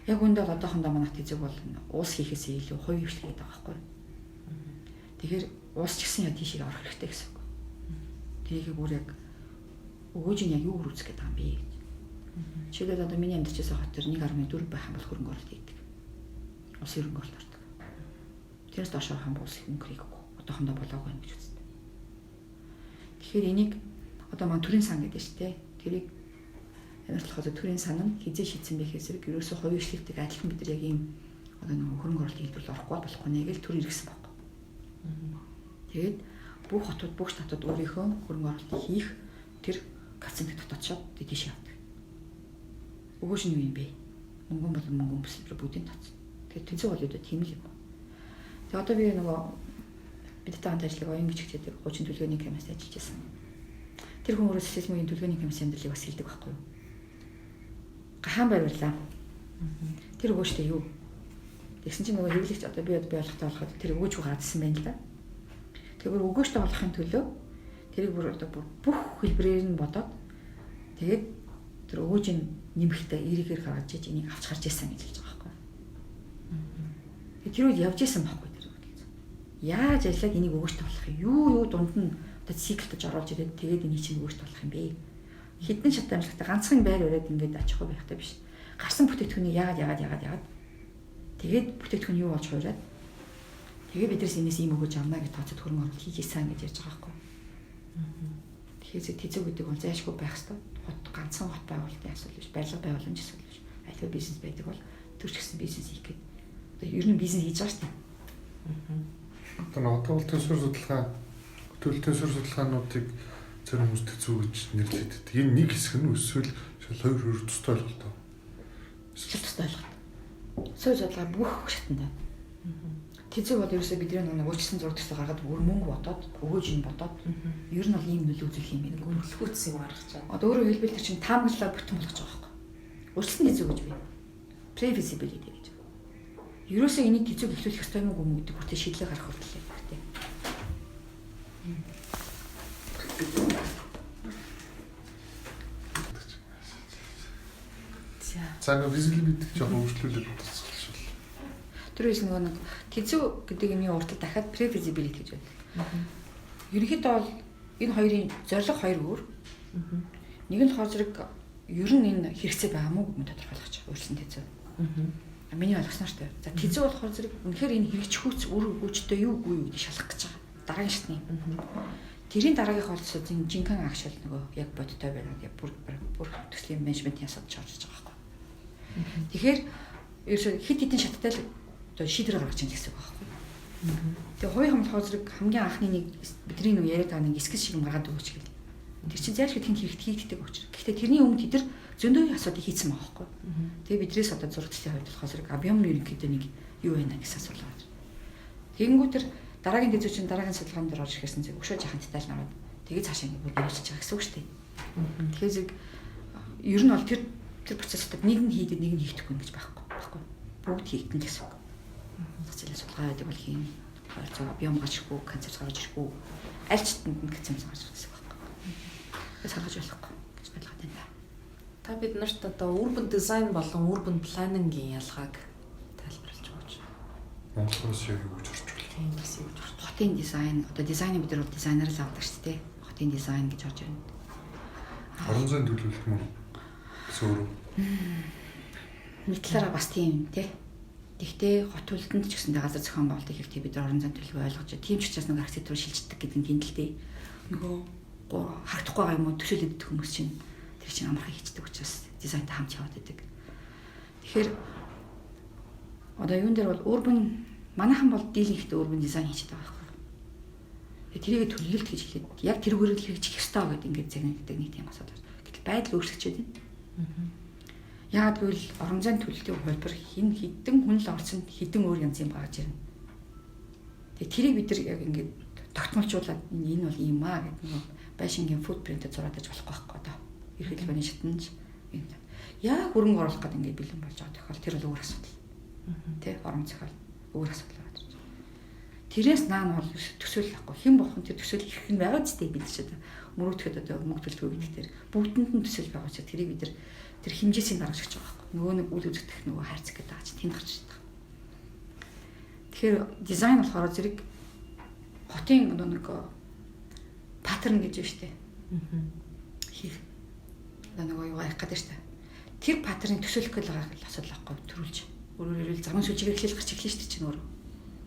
Яг үндэ бол одоохондоо манайх тэзэг бол уус хийхээсээ илүү хувь хвшлэх гэдэг байгаа байхгүй. Тэгэхээр уус ч гэсэн яа тийшээ орох хэрэгтэй гэсэн үг. Тэрийг бүр яг өгөөж нь яг юу үүсгэх гээд байгаа юм бэ гэж. Жишээлбэл одоо миний амьдарчсан хот төр 1.4 байх юм бол хөрөнгө оруулалт хийдэг. Улсын хөрөнгө оруулалт ордог. Тэрээс доош авах юм бол улсын хөрөнгө хийхгүй. Одоохондоо болоогүй юм гэж үздэг. Тэгэхээр энийг одоо маань төрийн сан гэдэг шүү дээ. Тэрийг амьдлахад төрийн сан нь хизээ шийдсэн байхээс зэрэг ерөөсөө хувийн эрхлэлтийг адилхан бид нар яг ийм одоо нэг хөрөнгө оруулалт хийлбэрт орохгүй болохгүй нэ гэж төр иргэсэн баг. Тэгээд бүх хотууд бүх штатууд өөрийнхөө хөрөнгө оруулалтыг хийх тэр процентыг дотоодшоод тийш явдаг. Өгөөж нь юу юм бэ? Мөнгөн бол мөнгөн бүсэлбэр бүгдийн тооц. Тэгээд тэнцэг бол үүдээ тийм л юм. Тэгээд одоо би нөгөө бидтэй хамт ажиллаг оюун бичгчдийн 30 төлөвлөгөөний комиссад ажиллаж байсан. Тэр хүн өөрөө социализмын төлөвлөгөөний комиссийн амьдралыг бас хэлдэг байхгүй юу? Хаан байрлаа. Тэр өгөөжтэй юу? Тэгсэн чинь нөгөө хэвлэгч одоо би ойлгохтой болоход тэр өгөөж гаргадсан байна л да. Тэгэхээр өгөөжтэй болохын төлөө тэрийг бүр одоо бүх хэлбэрээр нь бодоод тэгээд тэр өгөөжийн нэмэхтэй эрийгээр гаргаж иж энийг авч гарч ирсэн гэж хэлж байгаа байхгүй. Тэр үед явж исэн байхгүй тэр үед. Яаж ажиллаад энийг өгөөжтэй болох юм? Юу дунд нь одоо циклдж оруулж ирээд тэгээд энийг чинь өгөөжтэй болох юм бэ? Хэдэн шат амжилттай ганцхан байр өрөөд ингээд очихгүй байхтай биш. Гарсан бүтээгдэхүүнийг яагаад тэгээд бүтээгдэхүүн юу болж хуураад тэгээ биднээс энэс ийм өгөөж авна гэж тооцоод хөрөнгө оруулалт хийж ийсэн гэж ярьж байгаа байхгүй. Тэгэхээр тэзүү гэдэг бол зайлшгүй байх хэрэгтэй. Хот ганцхан хот байгуулалтын асуудал биш, барилга байгууламжийн асуудал биш. Аливаа бизнес байдаг бол төрч гэсэн бизнес хийх гэдэг. Одоо ер нь бизнес хийж байгаа шүү дээ. Одоо төсвөр судалгаануудыг зарим хүмүүс тэзүү гэж нэрлэдэг. Энэ нэг хэсэг нь эсвэл хоёр тустай ойлголт. Тустай ойлголт. Сууж судалгаа бүх шатнд. Тэзүү бол ерөөсөө бидний нэг уучсан зураг төсөө гаргаад мөнгө бодоод өгөөж нь бодоод ер нь бол ийм нөлөө үзүүлэх юм байна. Нөлөөлөхүйцийг гаргаж байгаа. Одоо өөрөөр хэлбэл чинь таамаглалаар бүтэн болгож байгаа байхгүй. Өөрчлөлт тэзүү гэж бий. Previsibility гэж. Ерөөсөө энийг тэзүү эхлүүлэх ёстой юм уу гэдэг хүртэл шийдлээ гаргах хэрэгтэй хэрэгтэй. За нэг visibility жоохон өөрчлөлөд бодсон. Тэрээс нэг тэзүү гэдэг юмны уртад дахиад previsibility гэж байна. Ерөнхийдөө бол энэ хоёрын зорилго хоёр өөр. Нэг нь болохоор зэрэг ер нь энэ хэрэгцээ байгаа мó гэж тодорхойлох гэж өөрчлөлт тэзүү. Миний ойлгосноор шүү дээ. За тэзүү болохоор зэрэг үнэхээр энэ хэрэгжихүүц үр өгөөжтэй юу үгүй юу гэж шалгах гэж байгаа. Дараагийн шатны. Тэрийн дараагийнх бол жинхэнэ агшил нөгөө яг бодтой байна. Яг бүр төслийн менежментийн асуудал орж байгаа байхгүй. Тэгэхээр ерөөсөө хит хитэн шаттай л одоо шийдвэр гаргаж ийн гэсэн үг байхгүй. Тэгээ хувийн болохоор зэрэг хамгийн анхны нэг бидний нөө яриад байгаа нэг эскиз шиг гаргаад өгөөч гэл. Тэр чинь зайлшгүй тэнд хийгддэг учраас. Гэхдээ тэрний өмнө тэд нар зөндөө асуудыг хийсэн байгаа байхгүй. Тэгээ бидрээс одоо зурагчдын хувьд болохоор зэрэг объем нь ерөнхийдөө нэг юу байна гэсэн асуулт байна. Тэгэнгүүт тэр дараагийн дэзүү чинь дараагийн судалгаан дээр орж ирэхсэн зэрэг өшөө жахан деталь нараад тэгээ цаашаа ингэ бүр явуулчих байгаа гэсэн үг шүү дээ. Тэгэхээр зэрэг ер нь бол тэр процессыг нэг нь хийгээд нэг нь хийхдэггүй гэж байхгүй. Бүгд хийгдэн гэсэн үг. Цэцлээ судалгаа гэдэг бол хийн 200 объем гашгүй концепт гаргаж ирэхгүй аль ч тэнд концепт гаргаж ирэх гэсэн үг байхгүй. Тэгээс гаргаж болохгүй гэж бодлоо тань. Та бид нарт одоо urban design болон urban planning-ийн ялгааг тайлбарлаж өгөөч. Монголоос яг юу гэж орж байна? Тийм бас юу гэж орж. Хотын дизайн одоо дизайны бид нар бол дизайнер л авдаг шүү дээ. Хотын дизайн гэж орж байна. Орон зайн төлөвлөлт мөн зөв. Нэг талаараа бас тийм тий. Гэхдээ хот төлөлтөнд ч гэсэндээ газар зохион байгуулалтын хэрэгтэй бид нар орон зайн төлөвлөгөө ойлгож байгаа. Тийм ч учраас нэг архитектур шилждэг гэдэг нь тэмдэлтэй. Нөгөө харагдахгүй байгаа юм уу төсөөлөд идэх хүмүүс чинь тэр чинь амархан хийдэг учраас дизайнтай хамт яваад идэг. Тэгэхээр одоо юун дээр бол urban манайхан бол дийлэнхтэй urban дизайн хийчихдэг байгаа байхгүй. Тэрийг төлөвлөлт гэж хэлээд яг тэрүүгээр л хэрэгжих ёстой гэдэг ингээд загнагддаг нэг тийм асуудал. Гэтэл байдал өөрчлөгдөж байна. Яг гэвэл орон зайн төлөлтийн хувьд хідэн хүн л орсон хідэн өөр янзын багаж ирнэ. Тэгээ тэрийг бид нар яг ингээд тогтмолчуулаад энэ бол юм аа гэдэг нэг байшингийн футпринтэд зураад аж болохгүй байхгүй одоо. Эрх хэлбэрийн шатнд энэ. Яг хөрөнгө оруулах гэдэг ингээд бэлэн болж байгаа тохиол тэр бол өөр асуудал. Тэ орон зохиол өөр асуудал байна. Тэрээс наан бол төсөөлөл авахгүй. Хэн болох нь тэр төсөөлөл их нь байгаа ч тийм бид ч одоо мөрөөдөхөд одоо мөнгө төлөвлөгөө гэдэг тэр бүгдэнд нь төсөөлөл байгаа ч тэрийг бид нар тэр хэмжээсийг гаргаж өгч байгаа байхгүй. Нөгөө нэг үйл үзэгдэх нөгөө хайрцаг гэдэг байгаа чинь тэнд гарч ирдэг. Тэгэхээр дизайн болохоор зэрэг хотын одоо нэг паттерн гэж байна шүү дээ. хийх. Нөгөө юу яах гэдэг штэ. Тэр паттерныг төсөөлөх гэж байгаа асуудал байхгүй төрүүлж. Өөрөөр хэлбэл замын сүлжээг эхлээл гарч эхлэн штэ чинь өөрөө.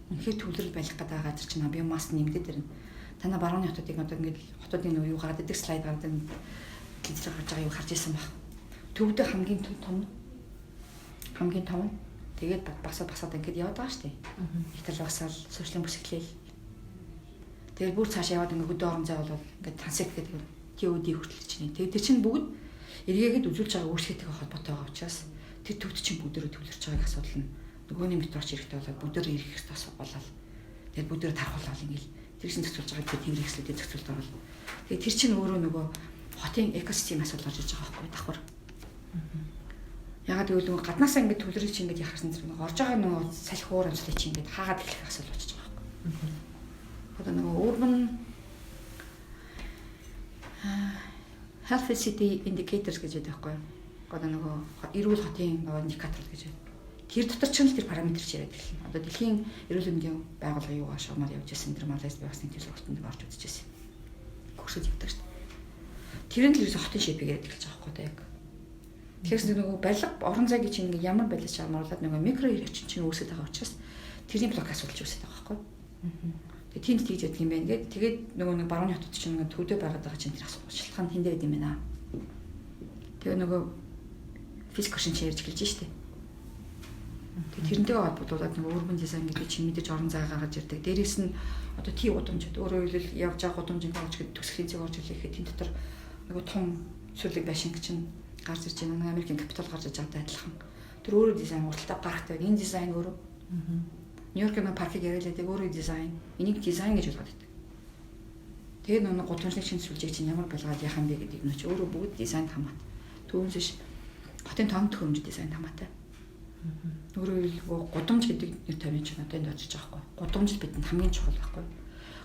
Үнэхээр төвлөрөл байх гэдэг газар чинь биомасс нэмэгдээд ирнэ. Танаа барууны хотуудыг одоо ингээд хотуудын нөгөө юу гараад идэг слайд гараад идэг гизэр гарч байгаа юу харж ирсэн баг. Төвдөө хамгийн том нь тэгээд басаад ингээд яваад байгаа штэ. Хятад басаал сошиалын бүс эхлээл. Тэгээд бүр цааш яваад ингээд хөдөө орон зай болоод ингээд трансект гэдэг TOD хүртэл чинь. Тэгээд тэр чинь бүгд эргээгээд үзүүлж байгаа өөрчлөлттэй холбоотой байгаа учраас тэр төвд чинь бүгдөө төвлөрч байгааг асуудал нь нөгөөний метроч хэрэгтэй болоод бүгдөө ирэх хэрэгтэй болоод тэгээд бүгдөө тархуулаад ингээд тэр чинь зохицуулж байгаа гэдэг хэрэгслүүдийн зохицуулт орол. Тэгээд тэр чинь өөрөө нөгөө хотын экосистем асуудал орж иж байгаа байхгүй давхар. Ягаад гэвэл нөгөө гаднаасаа ингээд төвлөрөж чинь ингээд яхарсан зэрэг нөгөө орж байгаа нөгөө салхи уур амьсгалыг чинь ингээд хаагаад эхлэх асуудал болчихж байгаа байхгүй. Одоо нөгөө urban health city indicators гэж байдаг байхгүй. Одоо нөгөө эрүүл хотын нөгөө индикатор гэж байна. Тэр дотор ч тэр параметр ч яриад эхэлнэ. Одоо дэлхийн эрүүл мэндийн байгууллага юу ашигмаар явж ирсэн тэр Малайз байгуулсан төлөвлөлтөнд орж үзчихсэн. Хөрсөж явдаг шүү дээ. Тэр нь л ерөөсө хотын шипийг яриад эхэлж байгаа байхгүй яг. Тэгэхээр нөгөө барилга орон зай гэж ингэ ямар байлаа ч амруулаад нөгөө микро ирээч чинь үүсэж байгаа учраас тэрний блок асуудалч үүсэж байгаа байхгүй. Тэгээд тэнд тийж ядг юм байна гэдэг. Тэгээд нөгөө нэг барууны хотод чинь нөгөө төвдөө байгаад байгаа чинь тэр асуудал шалтгаан тэндээ байд юм байна. Тэгээ нөгөө физик орчин чинь ярьж эхэлж штэ. Тэгээд тэрнтэйгээ холбогдуулаад нөгөө urban design гэдэг чинь мэдээж орон зай гаргаж ирдэг. Дээрээс нь одоо тий удамжид өөрөөр хэлбэл явж байгаа удамжийн гоож гэдэг төслийн зэг орж ирэхэд тэн дотор нөгөө том сүлэг байшинг чинь гарч ирж байгаа. Нэг Америкийн капитал гарч иж байгаатай адилхан. Тэр өөрөө дизайн урталтаа гарахтай. Энэ дизайн өөрөө. Нью-Йоркийн паркийг яриад өөрөө дизайн. Энийг дизайн гэж болгоод байдаг. Тэгээд нөгөө гудамжны шинэ сүлжээг чинь ямар болгоод яах юм бэ гэдэг нь ч өөрөө бүгд дизайнд хамаатай. Түүнээс биш хотын том төхөөрөмж дизайнд хамаатай. Өөрөөр хэлбэл гудамж гэдэг нэр томьёо чинь одоо энд очиж байгаа байхгүй. Гудамж бидэнд хамгийн чухал байхгүй.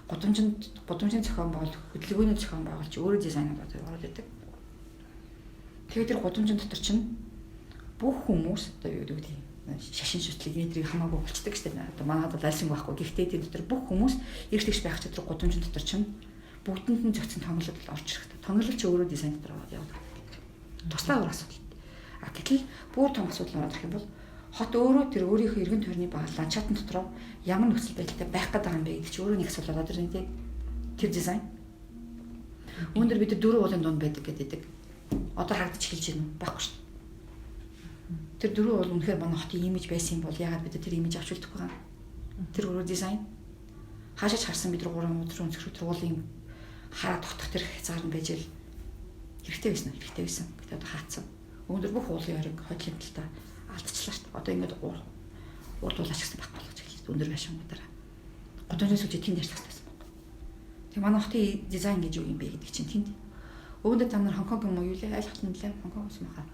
Гудамжийн зохион байгуулалт, хөдөлгөөний зохион байгуулалт өөрөө дизайнад ороод байдаг. Тэгээд тэр гудамжийн дотор чинь бүх хүмүүс одоо юу гэдэг юм шашин шүтлэг эдрийг хамаагүй болцдог шүү дээ. Одоо манайд бол альсан байхгүй. Гэхдээ тэр дотор бүх хүмүүс эрт тэгш байх ч тэр гудамжийн дотор чинь бүгдэнд нь зохицсон тонголол орж ирэхтэй. Тонголол ч өөрөө дизайн дотор яваад. Туслаа өөр асуудал. А гэтэл бүр том асуудал орох юм бол хот өөрөө тэр өөрийнхөө эргэн тойрны баг ландшафтын дотроо ямар нөхцөл байдалтай байх гэдэг юм бэ гэдэг чи өөрөө нэг асуудал болоод ирнэ тэр дизайн. Өнөөдөр бид 4 уулын дунд байдаг гэдэг. Одоо харагдаж эхэлж байна уу? Байхгүй шүү. Тэр 4 уул үнэхээр манай хотын имиж байсан юм бол яагаад бид тэр имиж авч үлдэхгүй байгаа юм? Тэр өөрөө дизайн. Хаашаач харсан бид 3 өдөр өнцгөр тэр уулын хараа тогтох тэр хязгаар нь байж л хэрэгтэй байсан. Гэтэ одоо хаацсан. Өнөөдөр бүх уулын ориг хотлын талтай алдчихлаа шүү дээ. Одоо ингэж урд уулаач гэсэн байхгүй болгож эхэлсэн. Өндөр байшингуудаараа. Гудамжийн сүлжээ тэнд ярьж тассан байна. Тэг манай хотын дизайн гэж юу юм бэ гэдэг чинь тэнд. Өвөндө та нар Хонконг юм уу юу лээ? Аль хотын нэлээ Хонконг ус махаа.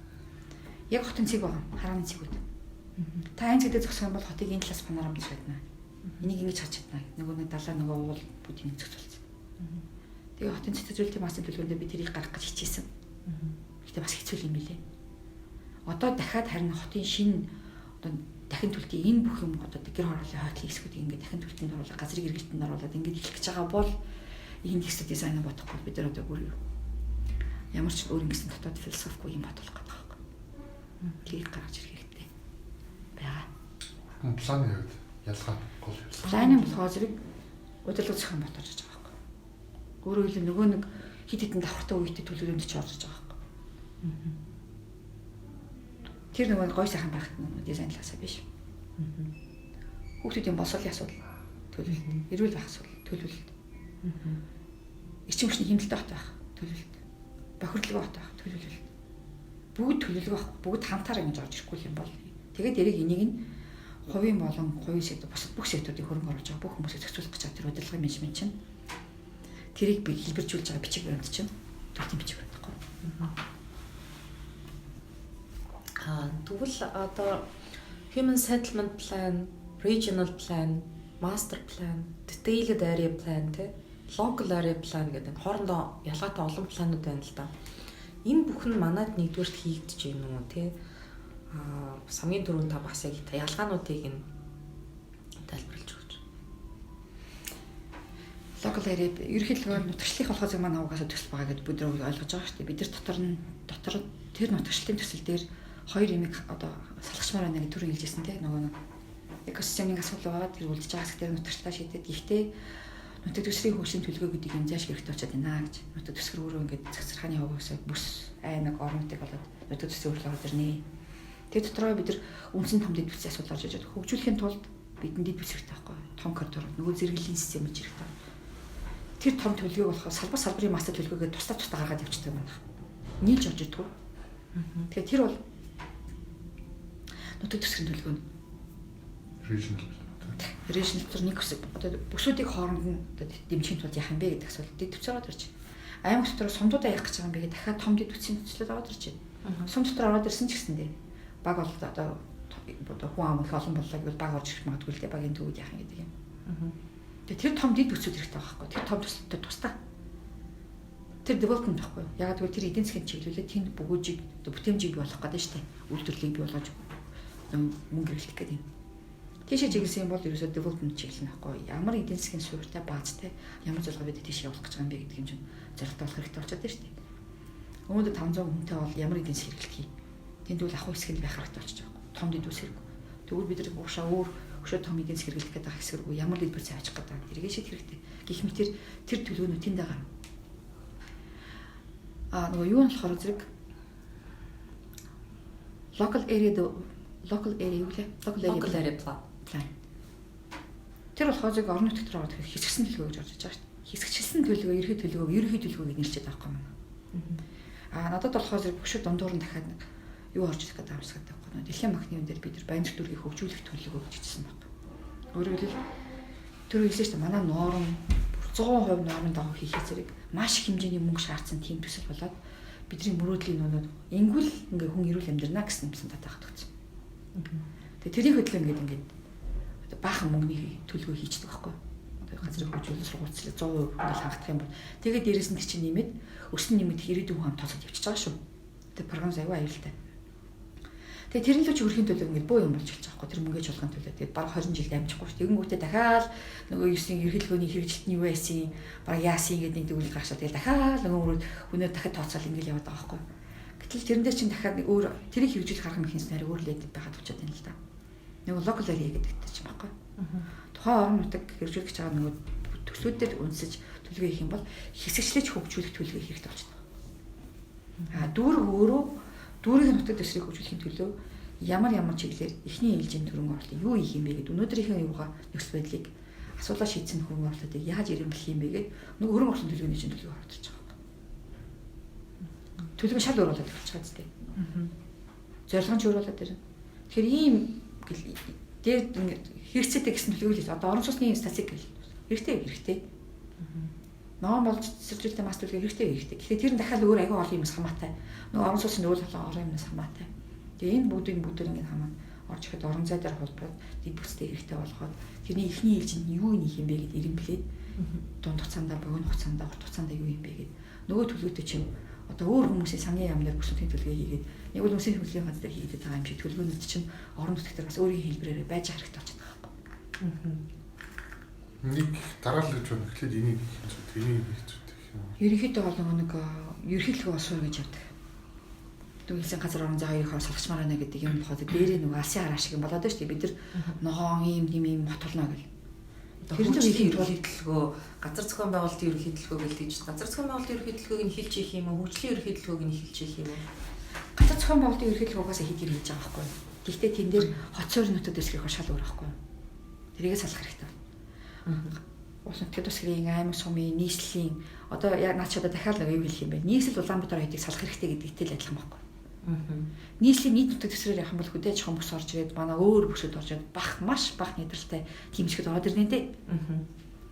Яг хотын цэг байгаа. Харааны цэгүүд. Та энэ цэгдээ зогсох юм бол хотыг энэ талаас панорамж чадна. Энийг ингэж харж чадна. Нөгөө нэг далаа нөгөө уул бүдийг зохицуулсан. Тэгээ хотын цэцэрлэгтэй масын төлөвөндөө би тэрийг гаргах гэж хичээсэн. Гэтэ бас хэцүү юм билээ. Одоо дахиад харин хотын шинэ одоо дахин төлтийн энэ бүх юм одоо гэр хорооллын хойтлын хэсгүүдийг ингээд дахин төлтөнд оруулаад газрыг эргэлтэнд оруулаад ингээд ихлэх гэж байгаа бол энэ хэсэг дизайнаа бодохгүй бид нар одоо бүр ямар ч өөр ингэсэн дотоод философигүй юм бодлох гэдэг байхгүй. Тэрийг гаргаж ирэх хэрэгтэй байгаа. Планы хувьд ялгаа гол юм. Планы болохоор зэрэг удирдлага зохион баталж байгаа байхгүй. Өөрөөр хэлбэл нөгөө нэг хит хитэн давхартай үедээ төлөвлөмж ч орж байгаа байхгүй. Тэр нөгөө гой сайхан байх нь дизайн талаасаа биш. Хүүхдүүдийн боловсролын асуудал төлөвлөлт, эрүүл байх асуудал төлөвлөлт. Эрчим хүчний хэмнэлттэй хот байх төлөвлөлт. Бохирдлого хот байх төлөвлөлт. Бүгд төлөвлөгөө авах, бүгд хамтаараа ингэж орж ирэхгүй юм бол тэгээд энийг нь хувийн болон хувийн сектор бусад бүх секторыг хөрөнгө оруулж байгаа бүх хүмүүсийг зохицуулах гэж тэр удирдлагын менежмент чинь тэрийг хэлбэржүүлж байгаа бичиг баримт чинь төлтийн бичиг баримт байхгүй. Тэгвэл одоо human settlement plan, regional plan, master plan, detailed area plan, local area plan гэдэг хоорондоо ялгаатай олон планууд байна л да. Энэ бүх нь манайд нэгдүгээрт хийгдэж байна уу тий? Хамгийн түрүүнд та бас яг ялгаануудыг нь тайлбарлаж өгч. Local area ерөнхийдөө нутагчлалын колхозыг маань аваагаас төсөл байгаа гэдээ бид нар ойлгож байгаа шүү дээ. Бид нар дотор тэр нутагчлалын төсөл дээр хоёр юмыг одоо салгачмаар байна гэж түрүү хэлжсэн тийм нөгөө экосистемийн асуудал байгаа тэр үлдэж байгаа хэсгээр нутагчлаа шийдээд ихтэй нутаг төсрийн хөгжлийн төлөвлөгөө гэдэг юм зааш хэрэгтэй болчиход байна гэж. Нутаг төсөр өөрөө ингээд цэцэрхааны хаваагаас бүс аймаг орнуудыг болоод нутаг төсрийн хөгжлөөр ирнэ. Тэр дотроо бид нар үндсэн том дэд бүтцийн асуудал орж иж байгаа. Хөгжүүлэхийн тулд бидний дэд бүтц хэрэгтэй байхгүй. Том коридор нөгөө зэрэглэлийн систем гэж хэрэгтэй. Тэр том төлөвлөгөө болохоор салбар салбарын мастер төлөвлөгөөгээ тусдаа гаргаад явчихдаг байна. Нийлж орж ирдэг. Тэгэхээр тэр бол нутаг төсрийн төлөвлөгөө нь regional дотор нэг хэсэг одоо бүсүүдийн хооронд нь дэмжихийн тулд яах юм бэ гэдэг асуулт дэд бүтц ороод ирж байна. Аймаг дотор сумдуудаа яах гэж байгаа юм бэ дахиад том дэд бүтцийн төслөд ороод ирж байна. Сум дотор ороод ирсэн ч гэсэндээ баг бол одоо хүн ам их олон боллоо гэвэл баг орж ирэх магадгүй л дээ багийн төвүүд яах юм гэдэг юм. Тэгээ тэр том дэд бүтцүүд хэрэгтэй байгаа байхгүй. Тэр том төслөд тусдаа. Тэр development байхгүй. Яг тэгвэл тэр эдийн засгийн чиглүүлээ тэнд бөгөөжийг бүтээмжийг бий болгох гэдэг нь шүү дээ. Үйлдвэрлэлийг бий болгож мөнгө хэрэглэх гэдэг юм. Тийшээ чиглэсэн юм бол ерөөсөө development чиглэл нөхгүй. Ямар эдийн засгийн суурьтай баазтай ямар зорилго бид тийш явуулах гэж байгаа юм бэ гэдэг юм чинь зорилготой болох хэрэгтэй болчиход байна шүү дээ. Өмнөд 500 хүнтэй бол ямар эдийн засаг хэрэглэх юм. Тэнд бол ахуй хэсэг нь байх хэрэгтэй болчихж байгаа. Том дэд үс хэрэг. Тэгвэл бид нар уушаа өөр өшөө том эдийн засаг хэрэглэх гэдэг хэсгэргүй ямар дэд бүтц авчих гэдэг юм. Тэргээ шийдэх хэрэгтэй. Гэх мэт тэр төлөвлөгөөнүүд тэнд байгаа. Нөгөө юу нь болохоор зэрэг local area plan. Тэр болохоор зөв орон нутгад ороод хэсэгсэн төлөвлөгөө гэж орж иж байгаа шүү дээ. Хэсэгчилсэн төлөвлөгөө, ерөнхий төлөвлөгөө гэж нэрчээд байгаа юм. Надад болохоор зэрэг бүшүүд дундуур нь дахиад нэг юу орж ирэх гэдэг амсгаад байгаа юм. Дэлхийн банкны үн дээр бид нар баян зүрхийг хөгжүүлэх төлөвлөгөө гэж хэлсэн байна. Өөрөөр хэлбэл тэр хэлсэн шүү дээ. Манай норм 100% нормын дагуу хийхээ зэрэг маш их хэмжээний мөнгө шаардсан тийм төсөл болоод бидний мөрөөдлийн нүнүүд ингүүл ингээ хүн эрүүл амьдрна гэсэн юмсан татаад өгсөн. Тэгээ тэрийн хөдөлгөөн ингээд баахан мөнгөний төлөвлөгөө хийчихдэг байхгүй. Одоо газрын хөгжүүлэлт сургууульчлал 100% ингээл хангах юм бол тэгээд дээрэс нь тэр чинь нэмээд өснө нэмээд ирээдүйн хүн тооцоод явчихж байгаа шүү. Тэгээ програм аюу аюултай. Тэгээ тэрэн лөө чи хөрхийн төлөө ингээд боо юм болж эхэлж байгаа байхгүй. Тэр мөнгөж болгоны төлөө тэгээд бараг 20 жилд амжихгүй шүү. Тэгэнгүүтээ дахиад нөгөө 9-ийн эрхлэлгөөний хэрэгжилтний юу байсан бараг яасан гэдэг нэг дэгүүл гаргашаа тэгээд дахиад нөгөө хүнээ дахиад тооцоол ингээд яваад байгаа байхгүй. Гэтэл тэрэн дээр чинь дахиад нэг өөр тэрийг хэрэгжүүлэх арга механизм нарийн өөр лээд байгаад болчиход байна л да. Нөгөө local area гэдэг чинь байхгүй. Тухайн орон нутаг хэрэгжүүлэх гэж байгаа нөгөө төслүүдэд үнсэж төлөвлөгөө хийх юм бол хэсэгчлэж хөгжүүлэх төлөвлөгөө хэрэгтэй болчихно. Дүүрэг өөрөө дүүргийн нутаг төсрийг хөгжүүлэхийн төлөө ямар чиглэлээр эхний ээлжийн төрөн орлоо юу хийх юм бэ гэдэг өнөөдрийнхээ юугаа нөхцөл байдлыг асуулаа шийдсэн хөрөнгө орлуудыг яаж ирэмблэх юм бэ гэдэг нөгөө хөрөнгө орлын төлөвлөгөөний чинь төлөвлөгөө орж ирж байгаа. Төлөв шал өөр болоод ирж байгаа зү. Зорилго нь ч өөр болоод ирнэ. Тэгэхээр ийм дээр хэрэгцээтэй гэсэн төлөвлөгөө л одоо орон сууцны статистик хэрэгтэй. Ном болж сэржүүлэлтийн мас төлөвлөгөө хэрэгтэй. Тэгэхээр тэр нь дахиад өөр аягүй олон юмс хамаатай. Нөгөө орон сууцны өөр олон юмс хамаатай. Тэгээ энэ бүгдийг ингэ хамаа орж ихэд орон зай дээр холбоод дэд бүтцтэй хэрэгтэй болгоод тэрний эхний ээлжинд юу нөх юм бэ гэдээ ирэмблээд дунд хугацаанд богино хугацаанд урт хугацаанд юу юм бэ гэдэг нөгөө төлөвлөгөөтэй чинь одоо өөр хүмүүсийн сангийн яамнаар бүсгийн төлөвлөгөө хийгээд нэг бол хүмүүсийн хөгжлийн ганц дээр хийгээд байгаа юм шиг төлөвлөгөөнүүд чинь орон нутгаар бас өөрийн хэлбэрээр байж хэрэгтэй болчиход байгаа юм. Нэг дараалал гэж байна. Тэгэхээр энийг хийх юм. Ерөнхийдөө бол нэг ерөнхийлөгөө освоо гэж явдаг. Дүүнгийн газар орон зай хоёроо салгачмаар байна гэдэг юм болохоо дээрээ нэг алсын хараа шиг юм болоод байна шүү дээ. Бид нар ногоон ийм мотолно гэл. Тэр чинь хөдөлгөө газар зохион байгуулалтын ерөнхий хөдөлгөөгөө л гэж газар зохион байгуулалтын ерөнхий хөдөлгөөг нь хилж хийх юм уу? Хөгжлийн ерөнхий хөдөлгөөг нь хилж хийх юм уу? Газар зохион байгуулалтын ерөнхий хөдөлгөөс хийдгэр хийж байгаа байхгүй. Гэхдээ тэн дээр хот суурь нутаг дэвсгэрийн шал өөр байхгүй. Тэрийгээ салах хэрэгтэй. Улс нутгийн тусгын аймаг сумын нийслэлийн одоо яг наач одоо дахиад нэг юу хэлэх юм бэ? Нийслэл Улаанбаатар хоёрыг салах хэрэгтэй гэдэгтэй л адилхан байхгүй. Нийслэлийн нийт нутаг дэвсгэрээр явах юм бол хөдөөж хүмүүс орж ирээд манай өөр бүсэд орж ирээд маш бах нэдрэлтэй тийм хэсгэд ороод ирнэ дээ.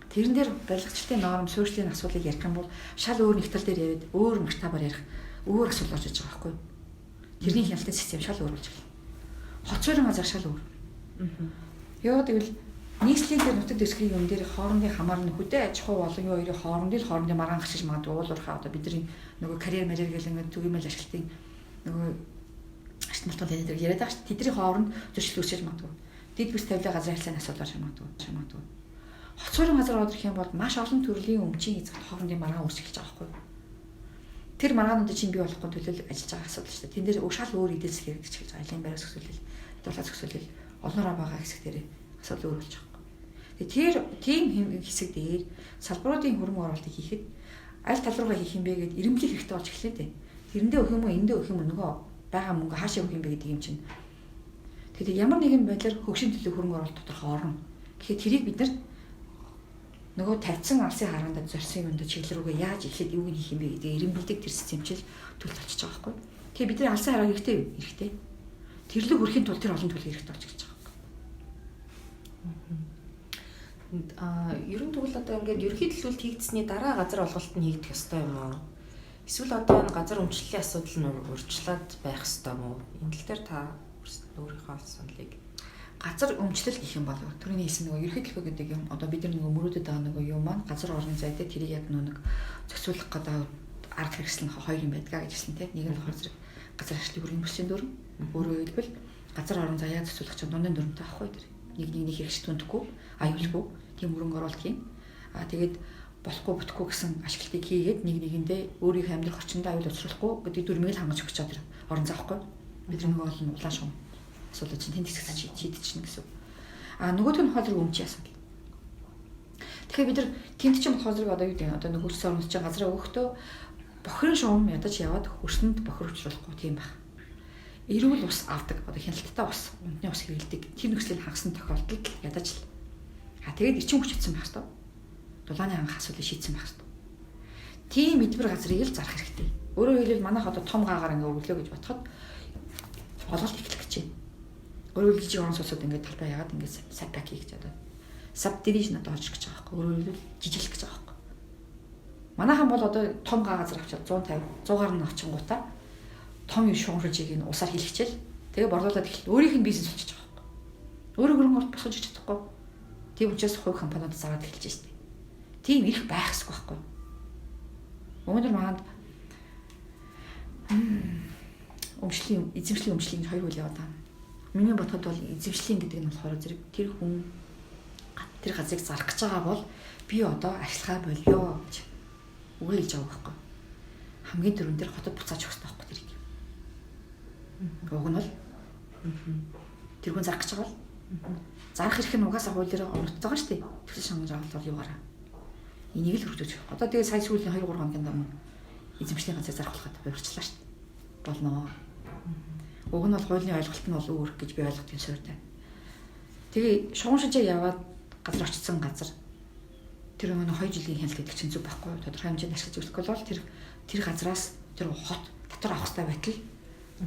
Тэрэн дээр барилгачдын норм суурьшлийн асуудлыг ярих юм бол шал өөр нэгтгэл дээр яриад өөр масштабаар ярих өөр асуудал орж иж байгаа байхгүй. Тэрний хяналтын систем шал өөр болж байна. Хот суурийн газар шал өөр. Яагаад гэвэл нийслэлийн дээр нутаг дэвсгэрийн юм дээр хоорондын хамаарна хөдөө аж ахуй болон юу хоёрын хоорондын маргаан гашиж магадгүй уулуурхаа одоо бидний нөгөө карьер гэл ингээд төгөөмөл ашиглалтын нөгөө артмалтын дээр яриад байгаа шүү. Тэдний хооронд зөрчил үүсэж магадгүй. Дэд бүс тавилаа газрын харилцааны асуудал гарч магадгүй. Хоцорын газар орох юм бол маш олон төрлийн өмчийн эзэгт хоорондын маргаан үүсгэж байгаа байхгүй юу? Тэр маргаануудыг чинь бий болохгүй төлөв ажиллаж байгаа асуудал шүү дээ. Тэн дээр уушаал өөр эдэлс хэрэгжиж хэлж байгаа. Айлын байраас өсвөл, дулаас өсвөл олноороо байгаа хэсэг дээр асуудал өөр болж байгаа. Тэгэхээр тийм хэсэг дээр салбаруудын хөрөнгө оруулалтыг хийхэд аль тал руугаа хийх юм бэ гэдээ ирэмблэх хэрэгтэй болж эхлэв дээ. Тэрэндээ өгөх юм уу, эндээ өгөх юм уу, нөгөө байгаа мөнгө хаашаа өгөх юм бэ гэдэг юм чинь. Тэгэхээр ямар нэгэн байдлаар хөгшин төлөв хөрөнгө оруулалт тодорхой орно. Тэгэхээр тэрийг бид нар нөгөө тавьсан алсын хараандаа зорьсон юмд чиглэл рүүгээ яаж эхлээд юуг нь хийх юм бэ гэдэг ирэмбэлдэг тэр системчил төлөв болчихж байгаа байхгүй. Тэгэхээр бид нар алсын хараа хэрэгтэй. Тэрлэг өрхийн тулд тэр олон төлөв хэрэгтэй болж гэж байгаа. Ерөн тэгвэл одоо ингээд ерөнхий төлөвлөлт хийгдсэний дараа газар олголт нь хийгдэх ёстой юм уу? Эсвэл одоо энэ газар өмчлөлийн асуудал нь урьдчилаад байх ёстой юм уу? Энэ тал дээр та өөрийнхөө саналыг газар өмчлөл гэх юм бол түрүүний хэлсэн нөгөө ерөнхий төлөв гэдэг юм. Одоо бид нар нөгөө мөрөөдөд байгаа нөгөө юм маань газар орон зай дээр тэрийг яг нэг зохицуулах гэдэг арга хэрэгсэл хоёр юм байдгаа гэж хэлсэн тийм. Нэг нь болохоор зэрэг газар ашиглалтын хөрөнгө бүсийн дүрм. Өөрөөр хэлбэл газар орон заяа зохицуулах чинь дундын дүрмтэй байхгүй тэр. Нэг хэрэгч түндэхгүй, аюулгүй тийм хөрөнгө оруулалт хийн. Тэгээд болохгүй бүтэхгүй гэсэн ашиглалтыг хийгээд нэгэндээ өөрийнхөө амьдрах орчиндөө аюул учруулахгүй гэдэг дүрмийг л хангаж өгч чад тэр орон зайхгүй. Бид нэг олон улаан шум асуудал чинь тэнд хэсэгт шийдчихнэ гэсэн. Нөгөөх нь болохоор өмчийн асуудал. Тэгэхээр бид нар тэнд чинь болохоор зэрэг одоо юу гэдэг одоо нэг хөлс орнол чинь газраа өгөхдөө бохирын шуум ядаж яваад хөрсөнд бохир учруулахгүй тийм байх. Эрүүл ус авдаг одоо хяналттай ус, унтны ус хэрэглэдэг тэр нөхцөлийг хангасан тохиолдолд ядаж л. Тэгээд эрчим хүч хийсэн байх хэрэгтэй. Дулааны анх асуудлыг шийдсэн байх хэрэгтэй. Тийм эдгээр газрыг л зарах хэрэгтэй. Өөрөөр хэлбэл манайх одоо том гаагаар ингээ өглөө гэж бодоход олголт эхлэх гэж байна. Өөрөөр хэлбэл жижиг орон сууцуд ингээ талбай яагаад ингээ сапак хийж одоо subdivision одоо орж гэж байгаа байхгүй. Өөрөөр хэлбэл жижиглэх гэж байгаа байхгүй. Манайхан бол одоо том гаа газар авчаад 150 100-аар нь авчингуудаа том юм шууржийг нь усаар хийлгчээл тэгээ борлуулад эхэллээ. Өөрийнх нь бизнес болчихж байгаа байхгүй. Өөрөө хөрөнгө оруулалт босгож чадахгүй. Тийм учраас хувь компаниуд зараад эхэлж штеп. Тийм их байх ёсгүй байхгүй. Өнөөдөр манд эзэмшлийн өмчлийн хоёр үйл яваад байна. Миний бодоход бол эзэмшлийн гэдэг нь болохоор зэрэг тэр хүн тэр газрыг зарах гэж байгаа бол би одоо ашиглахаа болио гэж үгээ хэлж байгаа байхгүй. Хамгийн түрүүн дээр хотод буцааж өгөх хэрэгтэй байхгүй тэрийг. Уг нь бол тэр хүн зарах гэж байгаа бол зарах хэрэг нь угаасаа хууль дээр оногдож байгаа шүү дээ. Тэгсэн шангаж авалт бол юугаараа. Энийг л хөргөж. Одоо тэгээ сая сүүлийн 2-3 хоногийн өмнө эзэмшлийн газар зарах болоход хувирчлаа шүү дээ. Болно. Уг нь бол хуулийн ойлголт нь бол өөр гэж би ойлгодгийн суурьтай. Тэгээ шугам шижээ яваад газар очсон газар тэр өнөө 2 жилийн хяналт гэдэг чинь зүг байхгүй. Тодорхой хэмжээнд ашиглаж үзэх бол тэр газраас тэр хот дотор авах хэрэгтэй байтал